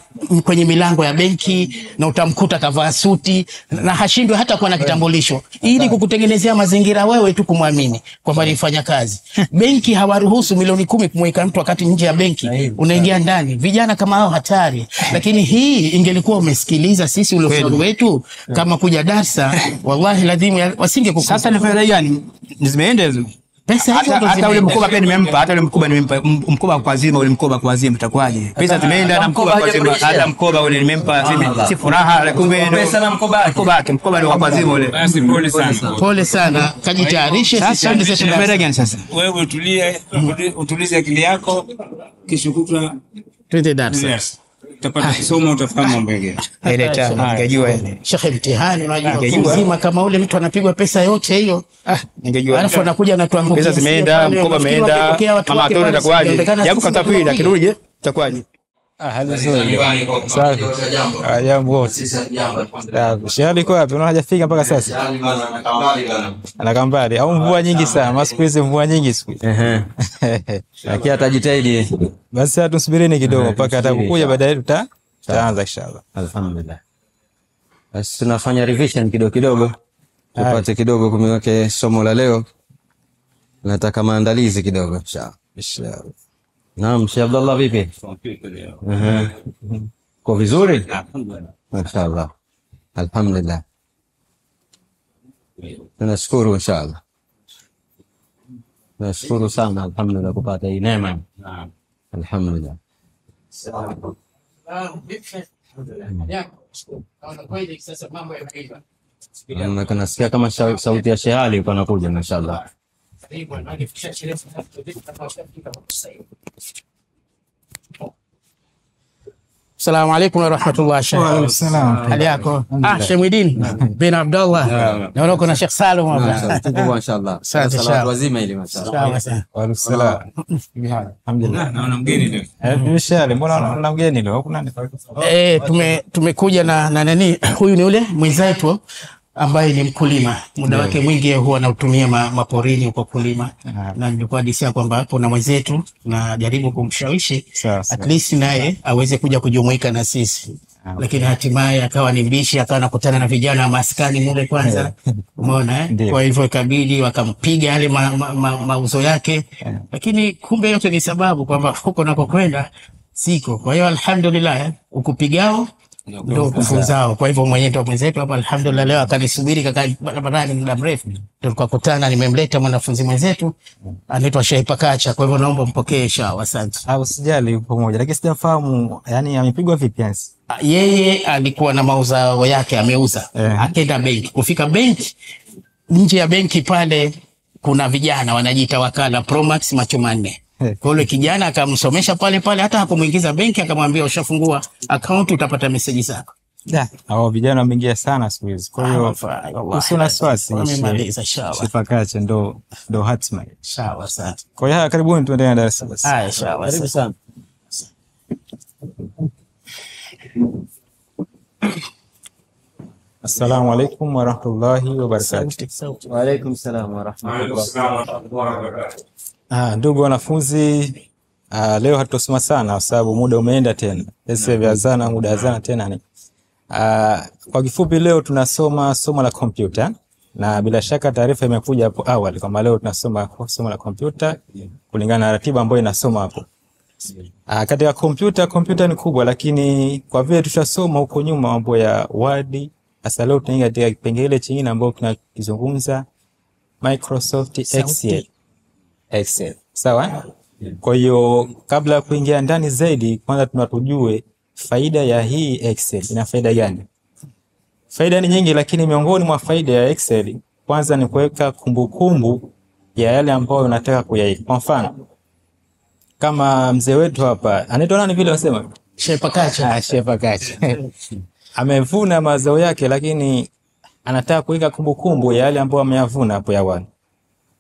kwenye milango ya benki na utamkuta kavaa suti na hashindwi hata kuwa na kitambulisho ili kukutengenezea mazingira wewe tu kumwamini kwamba alifanya kazi. Benki hawaruhusu milioni 10 kumweka mtu wakati nje ya benki unaingia ndani. Vijana kama hao hatari. Lakini hii ingelikuwa umesikiliza sisi ule ushauri wetu kama kuja darasa, wallahi lazima wasingekukuta. Sasa nafanya gani? Nizimeenda hizo. Pesa hizo hata ule mkoba pia nimempa, hata ule mkoba nimempa, mkoba kwa zima, ule mkoba kwa zima itakuwaje? Pesa zimeenda na mkoba kwa zima, hata mkoba ule nimempa si furaha, kumbe pesa na mkoba wake, mkoba ndio kwa zima ule. Basi pole sana. Pole sana, kajitayarishe sasa. Ndio sasa gani sasa? Wewe utulie, utulize akili yako, kisha kutwa twende darasa. Utapata somo, utafahamu mambo mengine. Ile tano ningejua ile. Sheikh mtihani unajua mzima kama ule mtu anapigwa pesa yote hiyo. Ningejua. Alafu anakuja anatuangukia. Pesa zimeenda, mkoba umeenda, kama watoto itakuwaje? Japo katafiri akirudi itakuwaje? hali nzuri. Safi. Jambo. Shehali kwa wapi? Hajafika mpaka sasa. Anakaa mbali. Au mvua nyingi sana. Masiku hizi mvua nyingi siku. Lakini atajitahidi. Basi tusubirini kidogo mpaka atakuja, baadaye tutaanza inshallah. Alhamdulillah. Basi tunafanya revision kidogo tupate kidogo kumweke somo la leo. Nataka maandalizi kidogo inshallah. Naam, Sheikh Abdullah vipi? Kwa vizuri? Mashaallah. Alhamdulillah. Tunashukuru inshallah. Nashukuru sana alhamdulillah kupata hii neema. Alhamdulillah. Nasikia kama sauti ya Shehali yuko anakuja inshallah. Assalamu alaykum wa rahmatullahi wa barakatuh. Hali yako? Sheikh Muhyiddin bin Abdullah. Naona kuna Sheikh Salum hapa. Tuko inshallah. Salawatu wazima ile mashallah. Wa alaikum. Alhamdulillah. Naona mgeni leo. Shehali, mbona naona mgeni leo? Kuna nini? Tumekuja na nani? Huyu ni ule mwenzetu ambaye ni mkulima. Muda wake mwingi huwa anautumia maporini kwa kulima. Na nilikuwa hadithi kwamba kuna mwenzetu na jaribu kumshawishi at least naye aweze kuja kujumuika na sisi. Lakini hatimaye akawa ni mbishi, akawa anakutana na vijana wa maskani mule kwanza. Umeona Kwa hivyo ikabidi wakampiga yale mauzo yake. Lakini kumbe yote ni sababu kwamba huko nakokwenda siko. Kwa hiyo alhamdulillah ukupigao ndio kufunzao. Kwa hivyo mwenzetu hapa alhamdulillah leo akanisubiri kaka barabarani muda mrefu. Tukakutana, nimemleta mwanafunzi mwenzetu anaitwa Sheikh Pakacha. Kwa hivyo naomba mpokee inshallah. Asante. Usijali pamoja. Lakini sijafahamu yani amepigwa vipi yani? Yeye alikuwa na mauzao yake ameuza. Akaenda benki. Kufika benki, nje ya benki pale kuna vijana wanajiita wakala Promax macho manne. Kwa yule kijana akamsomesha pale hata hakumuingiza benki, akamwambia ushafungua account utapata message zako. Hao vijana wameingia sana siku hizi. Kwa hiyo usina wasiwasi. Nimemaliza inshallah. Sipakache ndo hatima. Inshallah. Asante. Kwa hiyo karibuni tuendelee na darasa basi. Inshallah. Karibu sana. Assalamu alaykum wa rahmatullahi wa barakatuh. Wa alaykum salam wa rahmatullahi wa barakatuh. Ndugu wanafunzi, leo hatutosoma sana kwa sababu muda umeenda tena. Sasa vya azana, muda azana tena ni. Kwa kifupi leo tunasoma somo la kompyuta, na bila shaka taarifa imekuja hapo awali kwamba leo tunasoma somo la kompyuta kulingana na ratiba ambayo inasoma hapo. Katika kompyuta ni kubwa, lakini kwa vile tushasoma huko nyuma mambo ya Word, sasa leo tunaingia katika kipengele chingine ambacho tunakizungumza Microsoft Excel. Sawa? Kwa hiyo kabla ya kuingia ndani zaidi, kwanza tunatujue faida ya hii Excel. Ina faida gani? Faida ni nyingi, lakini miongoni mwa faida ya Excel kwanza ni kuweka kumbukumbu ya yale ambayo unataka kuyaipa. Kwa mfano, kama mzee wetu hapa, anaitwa nani vile wasema? Sheikh Pakacha. Sheikh Pakacha. Amevuna mazao yake, lakini anataka kuweka kumbukumbu ya yale ambayo ameyavuna hapo awali.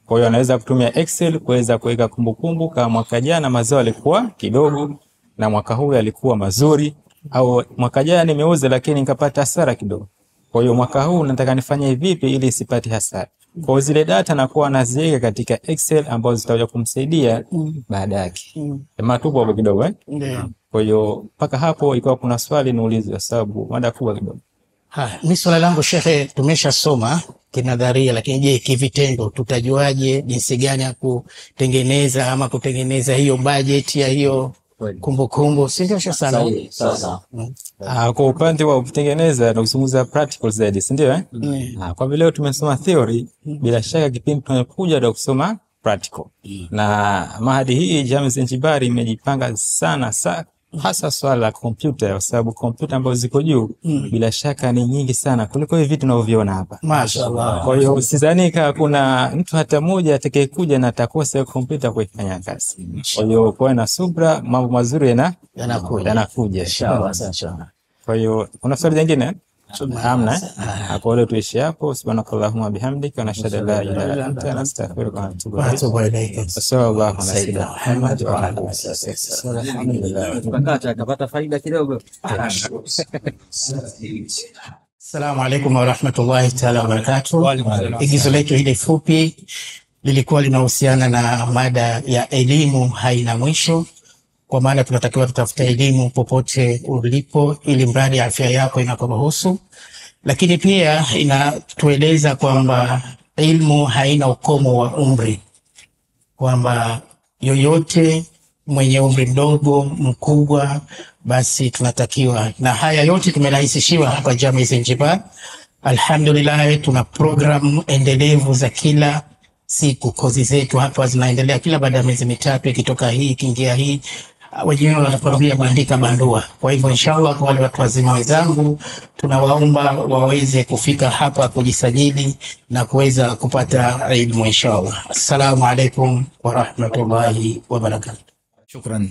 Kwa hiyo anaweza kutumia Excel kuweza kuweka kumbukumbu kama mwaka jana mazao yalikuwa kidogo na mwaka huu yalikuwa mazuri, au mwaka jana nimeuza lakini nikapata hasara kidogo. Kwa hiyo mwaka huu nataka nifanye vipi ili sipate hasara. Kwa zile data nakuwa naziweka katika Excel ambazo zitakuja kumsaidia baada yake. Tupo hapo kidogo Ndio. Kwa hiyo mpaka hapo ilikuwa kuna swali niulize kwa sababu mada kubwa kidogo. Mimi swali langu Shekhe, tumeshasoma kinadharia, lakini je, kivitendo tutajuaje jinsi gani ya kutengeneza ama kutengeneza hiyo budget ya hiyo kumbukumbu? Si ndio sana? Sasa. Kwa upande wa kutengeneza na kuzungumza practical zaidi, si ndio kwa vile leo tumesoma theory, bila shaka kipindi tunakuja ndio kusoma practical. Na mahadi hii Jamii Zenjibari imejipanga sana hasa swala la kompyuta, kwa sababu kompyuta ambazo ziko juu bila shaka ni nyingi sana kuliko hivi vitu tunavyoviona hapa. Mashaallah. Kwa hiyo sidhani kama kuna mtu hata mmoja atakayekuja na atakosa kompyuta kuifanya kazi. Kwa hiyo kwa na subra, mambo mazuri yanakuja. Inshallah. Kwa hiyo kuna swali jingine? hamna hapo. Leo tuishi hapo. Subhanakallahumma bihamdika wa nashhadu an la ilaha illa anta nastaghfiruka wa natubu ilayk. Sallallahu alaihi wasallam. Tukakata akapata faida kidogo. Assalamu alaikum wa rahmatullahi ta'ala wa barakatuh. Igizo letu hili fupi lilikuwa linahusiana na mada ya elimu haina mwisho, kwa maana tunatakiwa tutafute elimu popote ulipo ili mradi afya yako inakuruhusu, lakini pia inatueleza kwamba elimu haina ukomo wa umri, kwamba yoyote mwenye umri mdogo mkubwa basi tunatakiwa, na haya yote tumerahisishiwa hapa Jamii Zinjibar. Alhamdulillah, tuna program endelevu za kila siku. Kozi zetu hapa zinaendelea kila baada ya miezi mitatu, ikitoka hii ikiingia hii, wenyewe wanakwambia kuandika bandua. Kwa hivyo inshallah, kwa wale watu wazima wenzangu, tunawaomba waweze kufika hapa kujisajili na kuweza kupata elimu inshallah. Assalamu alaikum wa rahmatullahi wa barakatuh. Shukran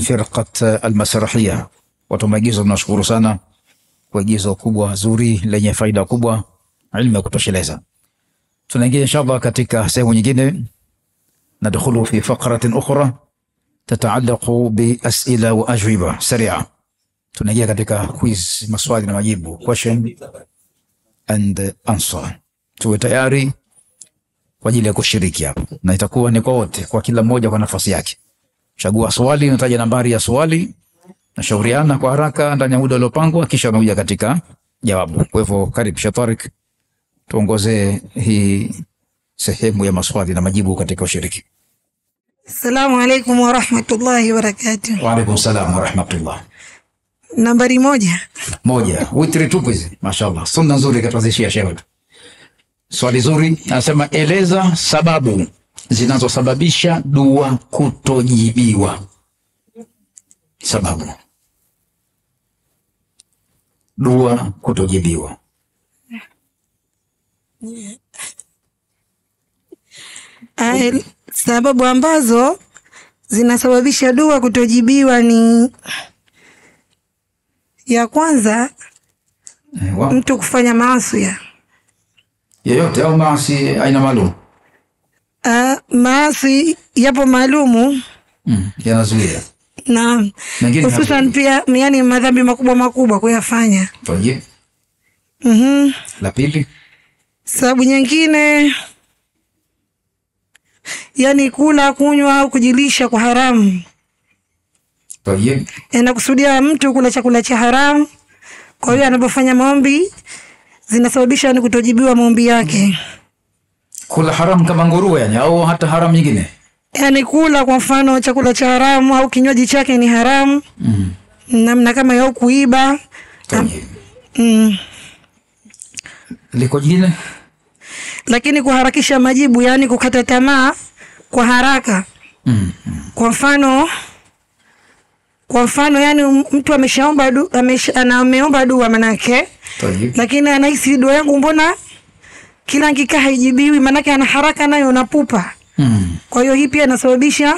firqat almasrahia, watu maigizo, tunashukuru sana kwa igizo kubwa zuri lenye faida kubwa, ilmu ya kutosheleza. Tunaingia inshallah katika sehemu nyingine, nadkhulu fi faqratin ukhra tataallaqu bi as'ila wa ajwiba sari'a. Tunaingia katika quiz, maswali na majibu, question and answer. Tuwe tayari kwa ajili ya kushiriki hapa, na itakuwa ni kwa wote, kwa kila mmoja kwa nafasi yake. Chagua swali, nataja nambari ya swali, na shauriana kwa haraka ndani ya muda uliopangwa, kisha unakuja katika jawabu. Kwa hivyo karibu Sheikh Tariq, tuongoze hii sehemu ya maswali na majibu katika ushiriki. Assalamu alaikum wa rahmatullahi wa barakatuh. Wa alaikum salam wa rahmatullah. Nambari moja. Witri tupu hizi, mashaallah. Sunna nzuri katuzishia Sheikh. Swali zuri, anasema eleza sababu zinazosababisha dua kutojibiwa. Sababu dua kutojibiwa. Sababu ambazo zinasababisha dua kutojibiwa ni ya kwanza, mtu kufanya maasi yoyote au maasi aina maalum. Maasi yapo maalumu yanazuia, na hususan pia yani madhambi makubwa kuyafanya. Tayeb. La pili, sababu nyingine yani kula, kunywa au kujilisha kwa haramu. Tayeb. Inakusudia mtu kula chakula cha haramu, kwa hiyo anapofanya maombi zinasababisha ni kutojibiwa maombi yake. Kula haramu kama nguruwe yani, au hata haramu nyingine? Yani kula kwa mfano chakula cha haramu au kinywaji chake ni haramu. Namna kama ya kuiba. Liko jingine? Lakini kuharakisha majibu, yani kukata tamaa kwa haraka. Kwa mfano yani mtu ameshaomba ameomba dua manake, lakini anahisi dua yangu mbona kila nikikaa haijibiwi, manake ana haraka nayo na pupa. Kwa hiyo hii pia inasababisha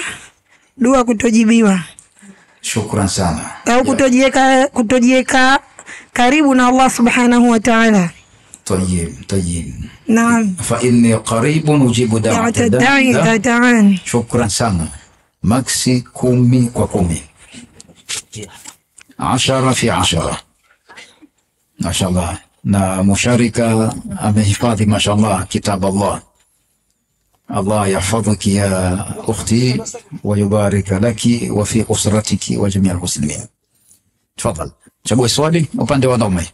dua kutojibiwa. Shukran sana. Au kutojieka karibu na Allah subhanahu wa ta'ala. Tayyib. Naam. Fa inni qaribun ujibu da'wata da'i. Shukran sana. Maksi 10 kwa 10. 10 fi 10. Mashallah. Na musharika amehifadhi mashallah kitab Allah. Allah yahfadhuki ya ukhti wa yubarika laki wa fi usratiki wa jamii almuslimin. Tafadhali. Chagua swali upande wa wanaume.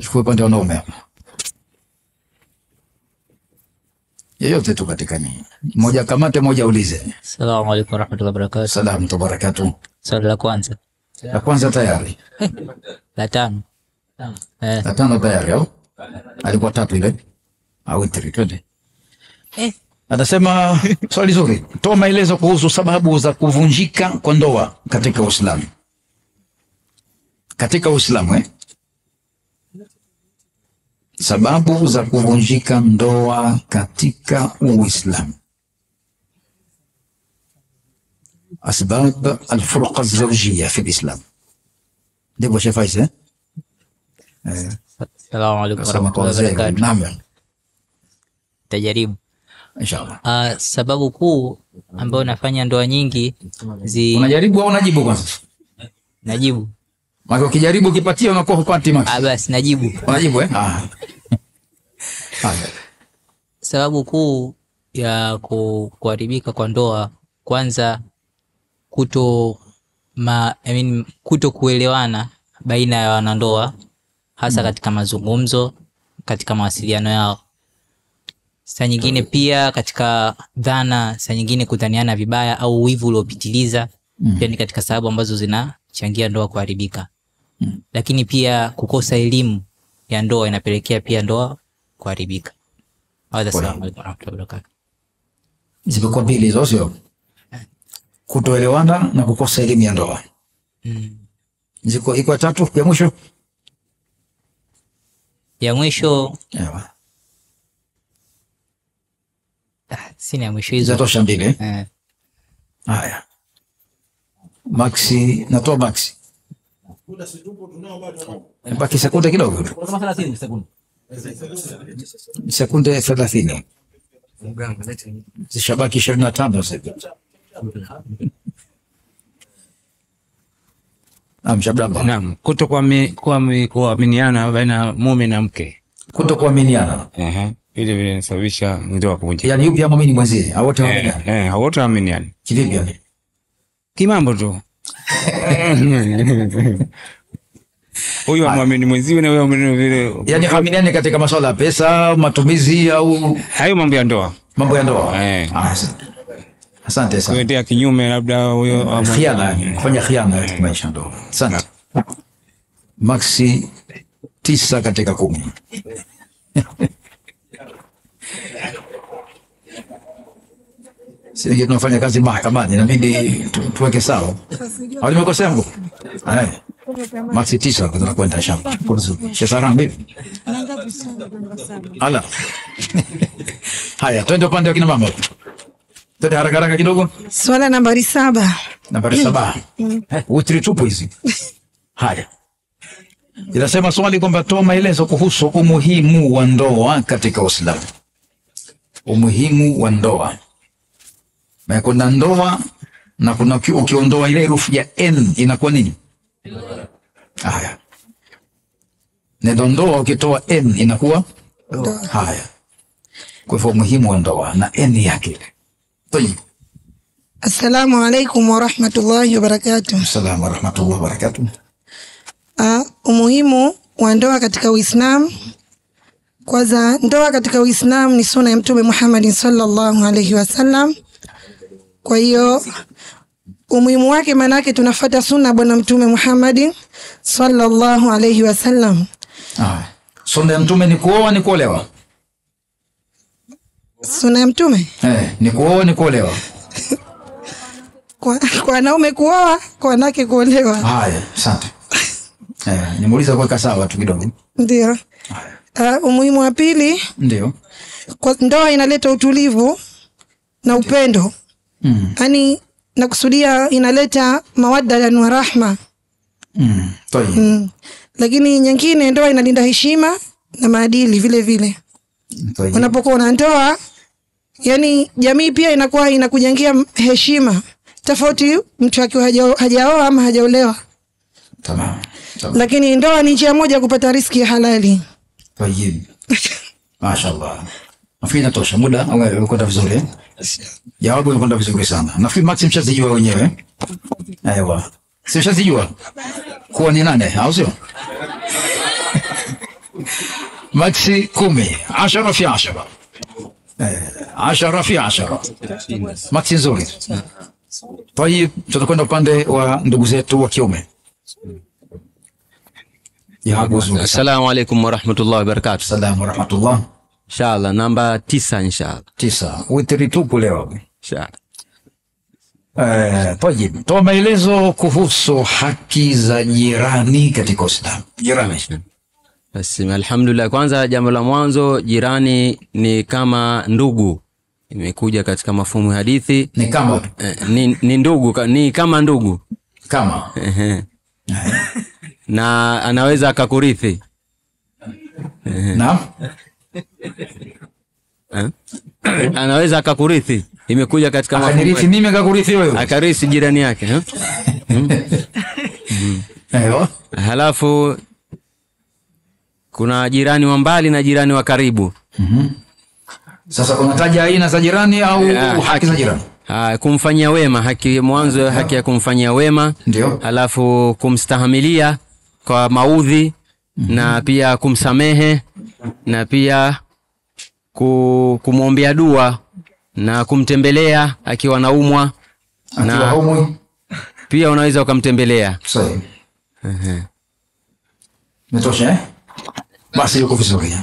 Chukua upande wa wanaume. Yeyote tu katika nini. Moja kamate, moja ulize. Assalamu alaykum warahmatullahi wabarakatuh. Salamu barakatuh. Swali la kwanza. La kwanza tayari. La tano. La tano tayari au? Alikuwa tatu ile. Au twende. Anasema swali zuri. Toa maelezo kuhusu sababu za kuvunjika kwa ndoa katika Uislamu. Katika Uislamu sababu za kuvunjika ndoa katika Uislamu. Asbab al-furqa az-zawjiyya fi al-Islam. Ndivyo Sheikh Faiz Assalamu alaikum warahmatullahi wabarakatuh. Naam. Tajaribu. Inshallah. Sababu kuu ambayo nafanya ndoa nyingi Unajaribu au unajibu kwanza? Najibu. Maana ukijaribu ukipatia unakuwa hupati max. Basi najibu. Unajibu Sababu kuu ya kuharibika kwa ndoa, kwanza kuto kuelewana baina ya wanandoa, hasa katika mazungumzo, katika mawasiliano yao. Saa nyingine pia katika dhana, saa nyingine kudhaniana vibaya au wivu uliopitiliza, pia ni katika sababu ambazo zinachangia ndoa kuharibika. Lakini pia kukosa elimu ya ndoa inapelekea pia ndoa kuharibika. Assalamu alaykum warahmatullahi wabarakatuh. Zimekuwa mbili hizo, sio? Kutoelewana na kukosa elimu ya ndoa. Iko tatu ya mwisho? Ya mwisho. Sina mwisho hizo. Zatosha mbili. Haya. Maxi, natoa Maxi. Baki sekunde kidogo. Sekunde 30. Zishabaki 25 sasa. Naam, kutokuaminiana baina mume na mke. Kutokuaminiana. Vile vile inasababisha ndoa kuvunjika. Yaani yupi amwamini mwenzie? Hawote waaminiana. Hawote waaminiana. Kivipi yani? Kimambo tu. Huyu amwamini mwenziwe na huyo amwamini vile. Yaani haaminiane katika masuala ya pesa, matumizi au hayo mambo ya ndoa. Mambo ya ndoa. Asante sana. Kuendea kinyume labda huyo khiana, kufanya khiana katika maisha ndoa. Asante. Maxi 9 katika 10. Sisi tunafanya kazi mahakamani, inabidi tuweke sawa. Au nimekosea ngo? Maxi 9 tunakwenda shamba. Shesara mbivi. Ala. Haya, twende upande wa kina mama. Twende haraka kidogo. Swala nambari 7. Nambari 7. Utri tupo hizi. Haya. Inasema swali kwamba toa maelezo kuhusu umuhimu wa ndoa katika Uislamu. Umuhimu wa ndoa. Na kuna ndoa na kuna ukiondoa ile herufi ya N inakuwa nini? Haya. Neno ndoa ukitoa N inakuwa haya. Kwa hivyo umuhimu wa ndoa na N yake. Tayeb. Assalamu alaykum wa rahmatullahi wa barakatuh. Assalamu wa rahmatullahi wa barakatuh. Umuhimu wa ndoa katika Uislamu. Kwanza, ndoa katika Uislamu ni sunna ya Mtume Muhammad sallallahu alayhi wasallam. Kwa hiyo umuhimu wake maana yake tunafuata sunna bwana Mtume Muhammad sallallahu alayhi wasallam. Sunna ya Mtume ni kuoa ni kuolewa? Sunna ya Mtume? Ni kuoa ni kuolewa. Kwa wanaume kuoa, kwa wanawake kuolewa. Haya, asante. Nimuuliza kuweka sawa tu kidogo. Ndio. Umuhimu wa pili, ndio, kwa ndoa inaleta utulivu na upendo. Yaani nakusudia inaleta mawadda na rahma. Lakini nyingine, ndoa inalinda heshima na maadili vile vile. Unapokuwa na ndoa, yani jamii pia inakuwa inakujengea heshima. Tofauti mtu akiwa hajaoa ama hajaolewa. Tamam. Lakini ndoa ni njia moja kupata riziki ya halali. Tayeb. Mashaallah. Nafikiri natosha muda au uko vizuri? Jawabu uko vizuri sana. Nafikiri Maxi mshazijua wenyewe. Aiwa. Si mshazijua? Kuwa ni nane, au sio? Maxi 10, 10 fi 10. 10 fi 10. Maxi nzuri. Tayeb, tutakwenda upande wa ndugu zetu wa kiume. Assalamu alaykum wa rahmatullahi wa barakatuh. Assalamu wa rahmatullah. Inshallah namba 9 inshallah. 9. Witri tupu leo. Inshallah. Tayeb, toa maelezo kuhusu haki za jirani katika Uislamu. Jirani. Basi alhamdulillah, kwanza jambo la mwanzo, jirani ni kama ndugu. Imekuja katika mafumu hadithi. Ni kama ni ndugu, ni kama ndugu. Kama. na anaweza akakurithi. Naam. Anaweza akakurithi. Imekuja katika akarithi mimi akakurithi wewe. Akarithi jirani yake, Aiyo. Halafu kuna jirani wa mbali na jirani wa karibu. Sasa unataja aina za jirani au haki za jirani? Kumfanyia wema, haki mwanzo, haki ya kumfanyia wema. Ndio. Halafu kumstahimilia kwa maudhi, na pia kumsamehe, na pia kumwombea dua, na kumtembelea akiwa naumwa, akiwa haumwi pia unaweza ukamtembelea. Sawa. Metosha basi, yuko vizuri.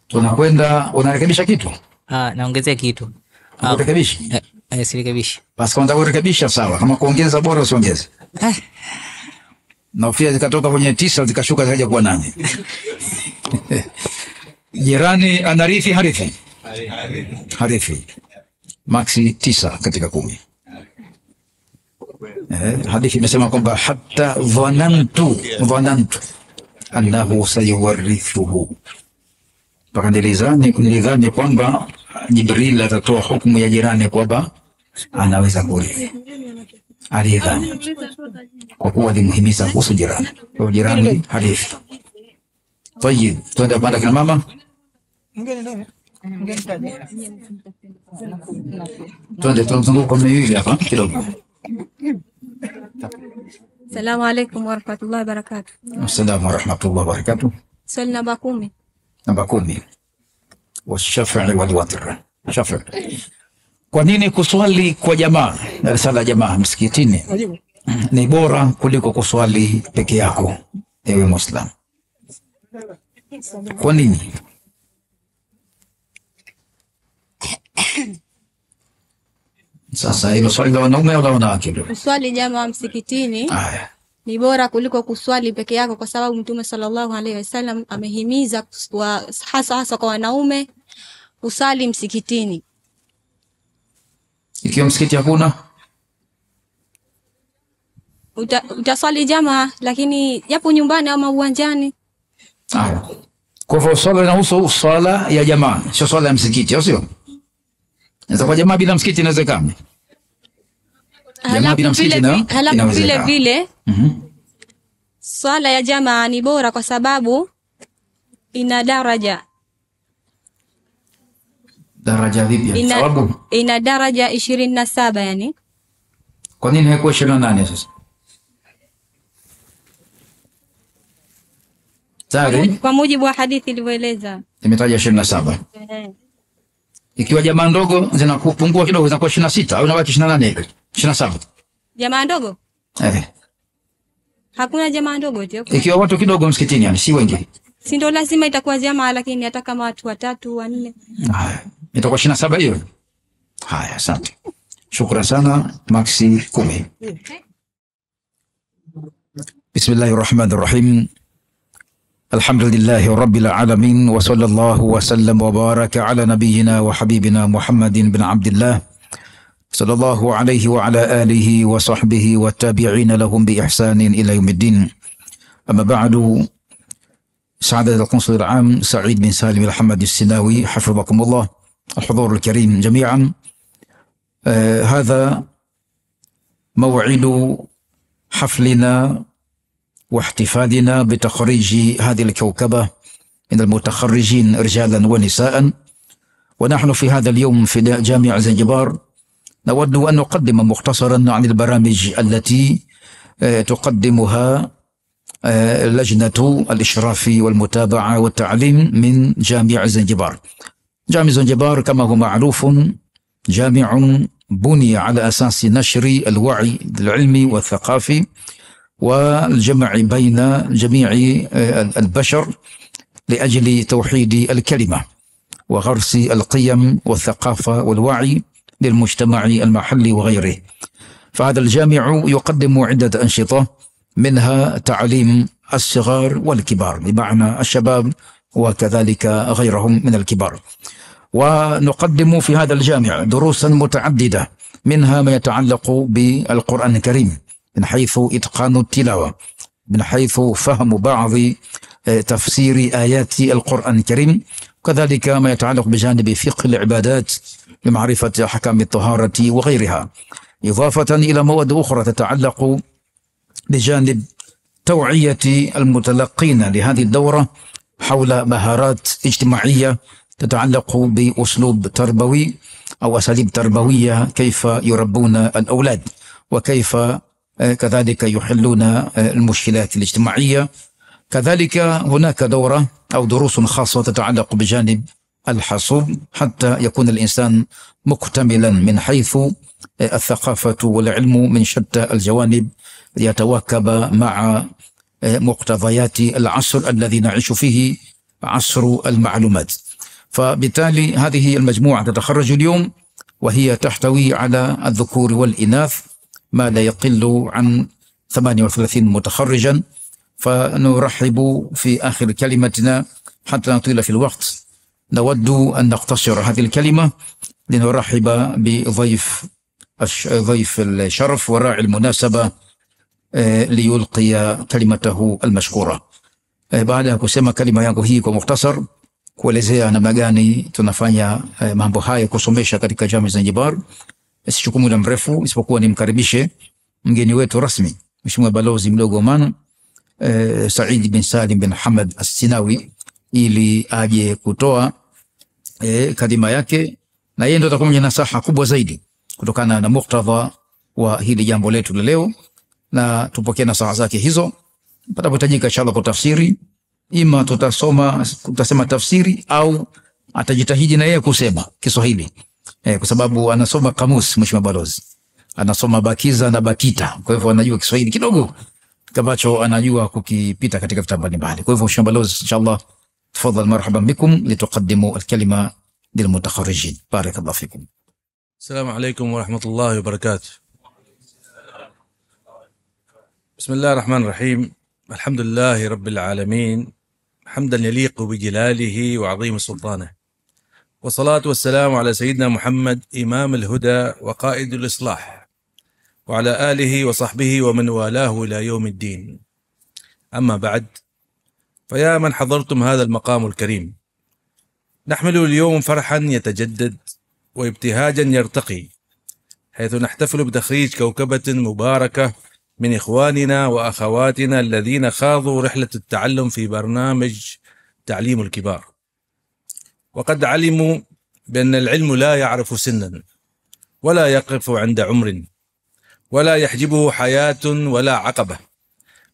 Tunakwenda, unarekebisha kitu? Naongezea kitu. Unarekebishi? Sirekebishi. Basi kama utakurekebisha sawa, kama kuongeza bora usiongeze. Na ufia zikatoka kwenye 9 zikashuka zikaja kuwa 8. Jirani anarithi harithi? Harithi. Maxi 9 katika 10. Hadithi imesema kwamba hatta dhanantu annahu sayuwarithuhu. Mpaka nilidhani kwamba Jibril atatoa hukumu ya jirani kwamba anaweza kurithi. Alidhani kwa kuwa alimhimiza kuhusu jirani. Kwa jirani hadithi. Tayeb, twende panda kina mama. Twende tunazunguka kwa miwili hapa kidogo. Assalamu alaykum wa rahmatullahi wa barakatuh. Assalamu wa rahmatullahi wa barakatuh. Swali namba 10. Namba 10. Washafa'i wal watr. Shafa'i. Kwa nini kuswali kwa jamaa, na sala jamaa msikitini ni bora kuliko kuswali peke yako ewe Muislamu? Kwa nini? Sasa hilo swali la wanaume au la wanawake? Kuswali jamaa msikitini ni bora kuliko kuswali peke yako, kwa sababu Mtume sallallahu alaihi wasallam amehimiza hasa kwa wanaume kusali msikitini. Ikiwa msikiti hakuna, utaswali jamaa, lakini japo nyumbani ama uwanjani. Kwa hivyo swala inahusu swala ya jamaa, sio swala ya msikiti, au sio? Kwa jamaa bila msikiti inawezekana. Jamaa bila msikiti halafu vile vile swala ya jamaa ni bora kwa sababu ina daraja. Daraja vipi? Sababu ina daraja 27 yani. Kwa nini haikuwa 28 sasa? Tayari kwa mujibu wa hadithi ilivyoeleza imetaja 27. Ikiwa jamaa ndogo zinakupungua kidogo, zinakuwa 26 au inabaki 28 hivi 27. Jamaa ndogo? Hakuna jamaa ndogo eti. Ikiwa watu kidogo msikitini, yani si wengi, si ndio lazima itakuwa jamaa, lakini hata kama watu 3 4 itakuwa 27 hiyo. Haya, asante. Shukrani sana. Maxi 10. Bismillahir Rahmanir Rahim. Alhamdulillahi Rabbil Alamin, wa sallallahu wa sallam wa baraka ala nabiyyina wa habibina Muhammadin bin Abdullah sallallahu alayhi wa ala alihi wa sahbihi wa tabi'ina lahum bi ihsanin ila yawmiddin. Amma ba'du. سعادة القنصل العام سعيد بن سالم الحمد السناوي حفظكم الله، الحضور الكريم جميعا، هذا موعد حفلنا واحتفالنا بتخريج هذه الكوكبة من المتخرجين رجالا ونساء. ونحن في هذا اليوم في جامع زنجبار نود أن نقدم مختصرا عن البرامج التي تقدمها لجنة الإشراف والمتابعة والتعليم من جامع زنجبار. جامع زنجبار كما هو معروف جامع بني على أساس نشر الوعي العلمي والثقافي والجمع بين جميع البشر لأجل توحيد الكلمة وغرس القيم والثقافة والوعي للمجتمع المحلي وغيره. فهذا الجامع يقدم عدة أنشطة، منها تعليم الصغار والكبار، بمعنى الشباب وكذلك غيرهم من الكبار. ونقدم في هذا الجامع دروسا متعددة، منها ما يتعلق بالقرآن الكريم من حيث إتقان التلاوة، من حيث فهم بعض تفسير آيات القرآن الكريم، كذلك ما يتعلق بجانب فقه العبادات بمعرفة أحكام الطهارة وغيرها، إضافة إلى مواد أخرى تتعلق بجانب توعية المتلقين لهذه الدورة حول مهارات اجتماعية تتعلق بأسلوب تربوي أو أساليب تربوية، كيف يربون الأولاد وكيف كذلك يحلون المشكلات الاجتماعية. كذلك هناك دورة أو دروس خاصة تتعلق بجانب الحاسوب حتى يكون الإنسان مكتملا من حيث الثقافة والعلم من شتى الجوانب، ليتواكب مع مقتضيات العصر الذي نعيش فيه، عصر المعلومات. فبالتالي هذه المجموعة تتخرج اليوم وهي تحتوي على الذكور والإناث ما لا يقل عن 38 متخرجا. فنرحب في آخر كلمتنا حتى نطيل في الوقت، نود أن نقتصر هذه الكلمة لنرحب ضيف الشرف وراعي المناسبة ليلقي كلمته المشكورة. Baada ya kusema kalima yangu hii kwa mukhtasar, kuelezea namna gani tunafanya mambo haya kusomesha katika Jamii Zanzibar, sichukui muda mrefu isipokuwa nimkaribishe mgeni wetu rasmi Mheshimiwa Balozi mdogo Oman Said bin Salim bin Hamad As-Sinawi, ili aje kutoa kalima yake, na yeye ndo atakuwa mwenye nasaha kubwa zaidi kutokana na muktadha wa hili jambo letu leo, na tupokee nasaha zake hizo. Patapohitajika inshallah kwa tafsiri, ima tutasema tafsiri au atajitahidi na yeye kusema Kiswahili, kwa sababu anasoma kamusi. Mheshimiwa Balozi anasoma Bakiza na Bakita, kwa hivyo anajua Kiswahili kidogo ambacho anajua kukipita katika vitabu mbalimbali. Kwa hivyo Mheshimiwa Balozi, inshallah tafadhal, marhaban bikum lituqaddimu alkalima lilmutakharrijin. Barakallahu fikum. السلام عليكم ورحمة الله وبركاته. بسم الله الرحمن الرحيم. الحمد لله رب العالمين حمدا يليق بجلاله وعظيم سلطانه، والصلاة والسلام على سيدنا محمد إمام الهدى وقائد الإصلاح، وعلى آله وصحبه ومن والاه إلى يوم الدين. أما بعد، فيا من حضرتم هذا المقام الكريم، نحمل اليوم فرحا يتجدد وابتهاجا يرتقي، حيث نحتفل بتخريج كوكبة مباركة من إخواننا وأخواتنا الذين خاضوا رحلة التعلم في برنامج تعليم الكبار، وقد علموا بأن العلم لا يعرف سنا ولا يقف عند عمر ولا يحجبه حياة ولا عقبة.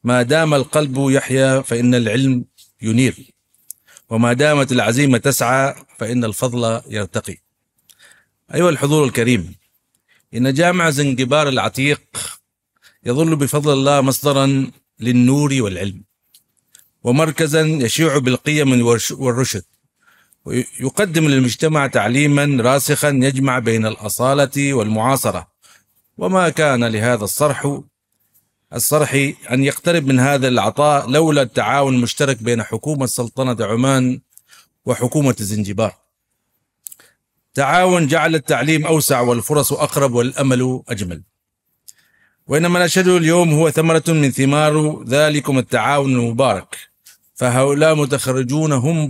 ما دام القلب يحيا فإن العلم ينير، وما دامت العزيمة تسعى فإن الفضل يرتقي. أيها الحضور الكريم، إن جامع زنجبار العتيق يظل بفضل الله مصدرا للنور والعلم، ومركزا يشيع بالقيم والرشد، ويقدم للمجتمع تعليما راسخا يجمع بين الأصالة والمعاصرة. وما كان لهذا الصرح أن يقترب من هذا العطاء لولا التعاون المشترك بين حكومة سلطنة عمان وحكومة زنجبار، تعاون جعل التعليم أوسع والفرص أقرب والأمل أجمل. وإنما نشهده اليوم هو ثمرة من ثمار ذلكم التعاون المبارك، فهؤلاء متخرجون هم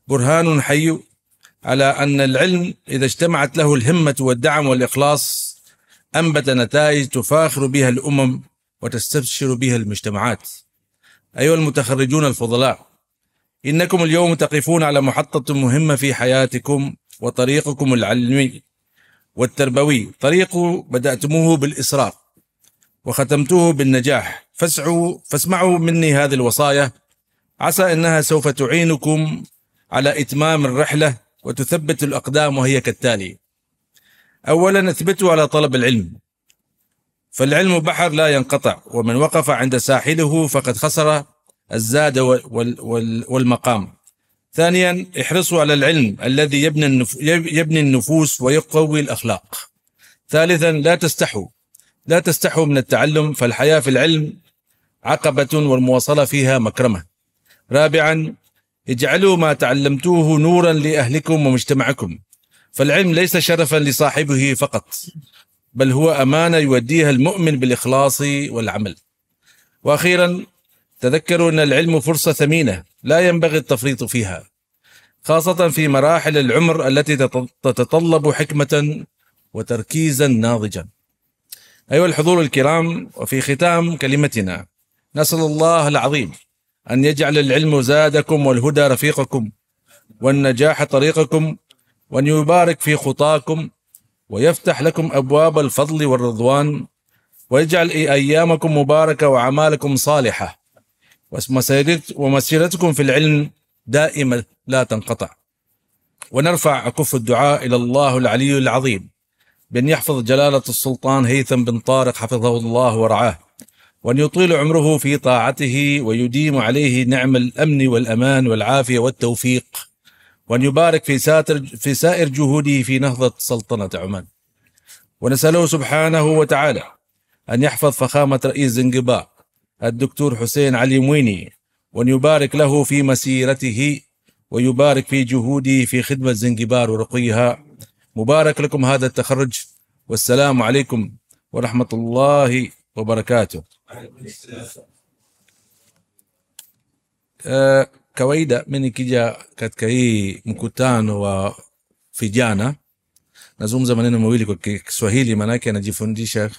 برهان حي على أن العلم إذا اجتمعت له الهمة والدعم والإخلاص أنبت نتائج تفاخر بها الأمم وتستبشر بها المجتمعات. أيها المتخرجون الفضلاء، إنكم اليوم تقفون على محطة مهمة في حياتكم، وطريقكم العلمي والتربوي طريق بدأتموه بالإصرار وختمتوه بالنجاح. فاسمعوا مني هذه الوصايا، عسى أنها سوف تعينكم على إتمام الرحلة وتثبت الأقدام، وهي كالتالي: أولا، اثبتوا على طلب العلم، فالعلم بحر لا ينقطع، ومن وقف عند ساحله فقد خسر الزاد والمقام. ثانيا، احرصوا على العلم الذي يبني النفوس ويقوي الأخلاق. ثالثا، لا تستحوا من التعلم، فالحياة في العلم عقبة والمواصلة فيها مكرمة. رابعا، اجعلوا ما تعلمتوه نورا لأهلكم ومجتمعكم، فالعلم ليس شرفا لصاحبه فقط، بل هو أمانة يوديها المؤمن بالإخلاص والعمل. وأخيرا تذكروا أن العلم فرصة ثمينة لا ينبغي التفريط فيها، خاصة في مراحل العمر التي تتطلب حكمة وتركيزا ناضجا. أيها الحضور الكرام، وفي ختام كلمتنا نسأل الله العظيم أن يجعل العلم زادكم والهدى رفيقكم والنجاح طريقكم، وأن يبارك في خطاكم ويفتح لكم أبواب الفضل والرضوان، ويجعل أيامكم مباركة وأعمالكم صالحة، ومسيرتكم في العلم دائمة لا تنقطع. ونرفع أكف الدعاء إلى الله العلي العظيم بأن يحفظ جلالة السلطان هيثم بن طارق حفظه الله ورعاه، وأن يطيل عمره في طاعته ويديم عليه نعم الأمن والأمان والعافية والتوفيق، وأن يبارك في سائر جهوده في نهضة سلطنة عمان. ونسأله سبحانه وتعالى أن يحفظ فخامة رئيس زنجبار الدكتور حسين علي مويني، وأن يبارك له في مسيرته ويبارك في جهوده في خدمة زنجبار ورقيها. مبارك لكم هذا التخرج، والسلام عليكم ورحمة الله وبركاته. Kawaida mimi nikija katika hii mkutano wa vijana nazungumza maneno mawili kwa Kiswahili, maana yake anajifundisha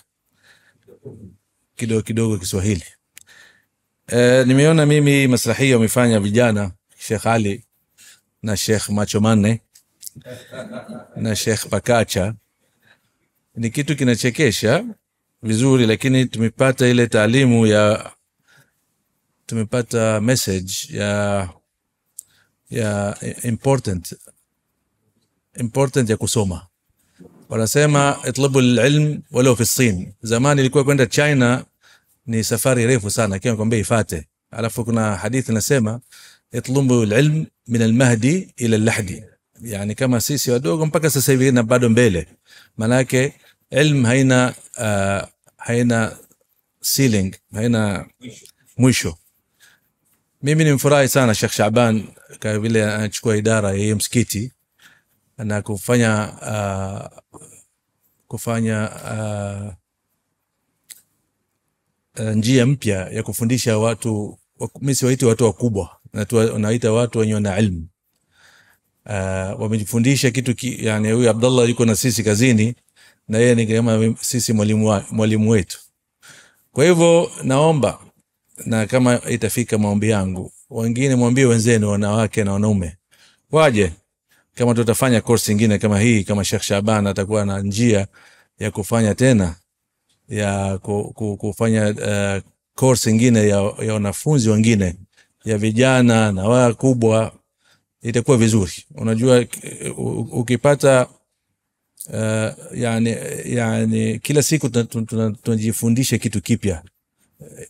kidogo kidogo Kiswahili. Nimeona mimi maslahia wamefanya vijana Sheikh Ali na Sheikh Macho Manne na Sheikh Pakacha, ni kitu kinachekesha vizuri, lakini tumepata ile taalimu ya tumepata message ya important ya kusoma. Wanasema itlabu alilm walau fi Sin. Zamani ilikuwa kwenda China ni safari refu sana, kile kwambia ifate. Alafu kuna hadithi nasema itlabu alilm min almahdi ila allahdi, yani kama sisi wadogo mpaka sasa hivi na bado mbele. Manake ilm haina ceiling, haina mwisho. Mimi nimfurahi sana Sheikh Shaaban kwa vile anachukua idara ya hii msikiti na kufanya njia mpya ya kufundisha watu. Mimi siwaiti watu wakubwa, naita watu wenye wana ilmu. Wamejifundisha kitu yani huyu Abdullah yuko na sisi kazini na yeye ni kama sisi mwalimu wetu. Kwa hivyo naomba, na kama itafika maombi yangu, wengine mwambie wenzenu wanawake na wanaume waje, kama tutafanya course nyingine kama hii, kama Sheikh Shaaban atakuwa na njia ya kufanya tena ya kufanya course nyingine ya wanafunzi wengine ya vijana na wakubwa, itakuwa vizuri. Unajua ukipata yani kila siku tunajifundisha kitu kipya.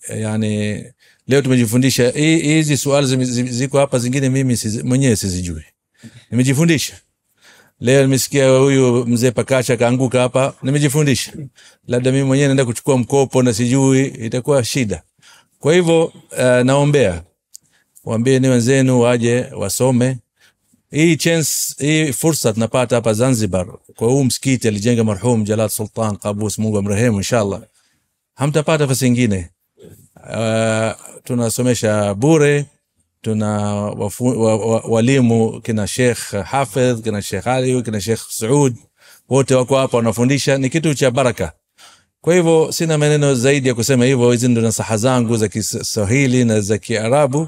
Yani leo tumejifundisha hizi swali ziko hapa, zingine mimi mwenyewe sizijui, nimejifundisha. Leo nimesikia huyu mzee Pakacha kaanguka hapa, nimejifundisha. Labda mimi mwenyewe naenda kuchukua mkopo na sijui, itakuwa shida. Kwa hivyo naombea waambie ni wenzenu waje wasome. Hii chance, hii fursa tunapata hapa Zanzibar kwa huu msikiti alijenga marhum Jalal Sultan Qaboos, Mungu amrehemu inshallah. Hamtapata nafasi nyingine. Tunasomesha bure, tuna walimu kina Sheikh Hafidh, kina Sheikh Ali, kina Sheikh Saud, wote wako hapa wanafundisha, ni kitu cha baraka. Kwa hivyo sina maneno zaidi ya kusema hivyo. Hizi ndo nasaha zangu za Kiswahili na za Kiarabu.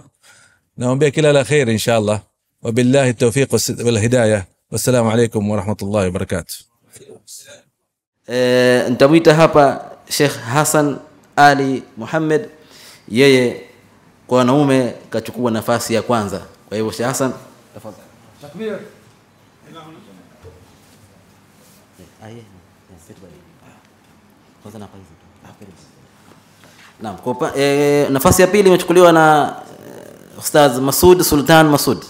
Naombea kila la khair inshallah. Wabillahi tawfiq wal hidayah. Wassalamu alaykum wa rahmatullahi wa barakatuh. Nitamwita hapa Sheikh Hassan Ali Muhammad, yeye kwa wanaume kachukua nafasi ya kwanza. Kwa hivyo Sheikh Hassan, tafadhali. Takbir. Naam, kwa nafasi ya pili imechukuliwa na Ustaz Masud Sultan Masud.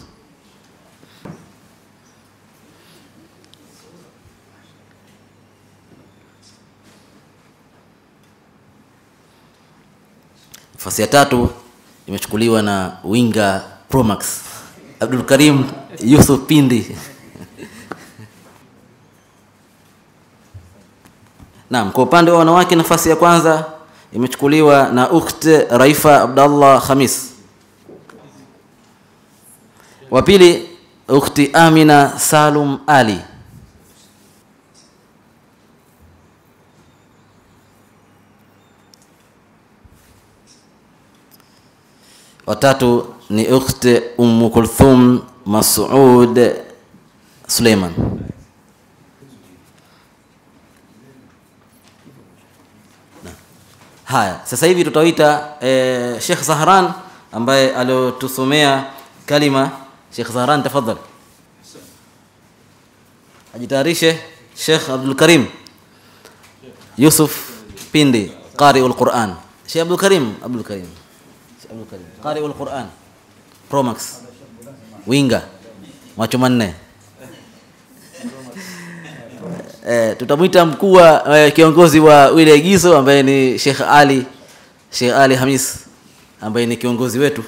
Nafasi ya tatu imechukuliwa na Winga Promax Abdul Karim Yusuf Pindi. Naam, kwa upande wa wanawake nafasi ya kwanza imechukuliwa na ukht Raifa Abdallah Khamis. Wa pili ukhti Amina Salum Ali. Wa tatu ni ukhti Kulthum Mas'ud Suleiman. Haya, sasa hivi tutaita Sheikh Zahran ambaye aliotusomea kalima. Sheikh Zahran, tafadhali. Ajitayarishe. Sheikh Abdul Karim Yusuf Pindi, Qari'ul Quran. Sheikh Abdul Karim Qari'ul Quran Pro Max winga macho manne. Tutamwita mkuu wa kiongozi wa ile igizo ambaye ni Sheikh Ali Hamis ambaye ni kiongozi wetu.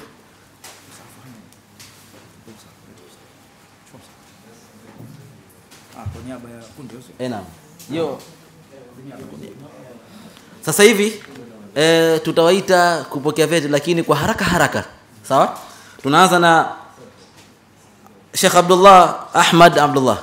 Naam. Sasa hivi tutawaita kupokea vyeti, lakini kwa haraka. Sawa? Tunaanza na Sheikh Abdullah Ahmad Abdullah.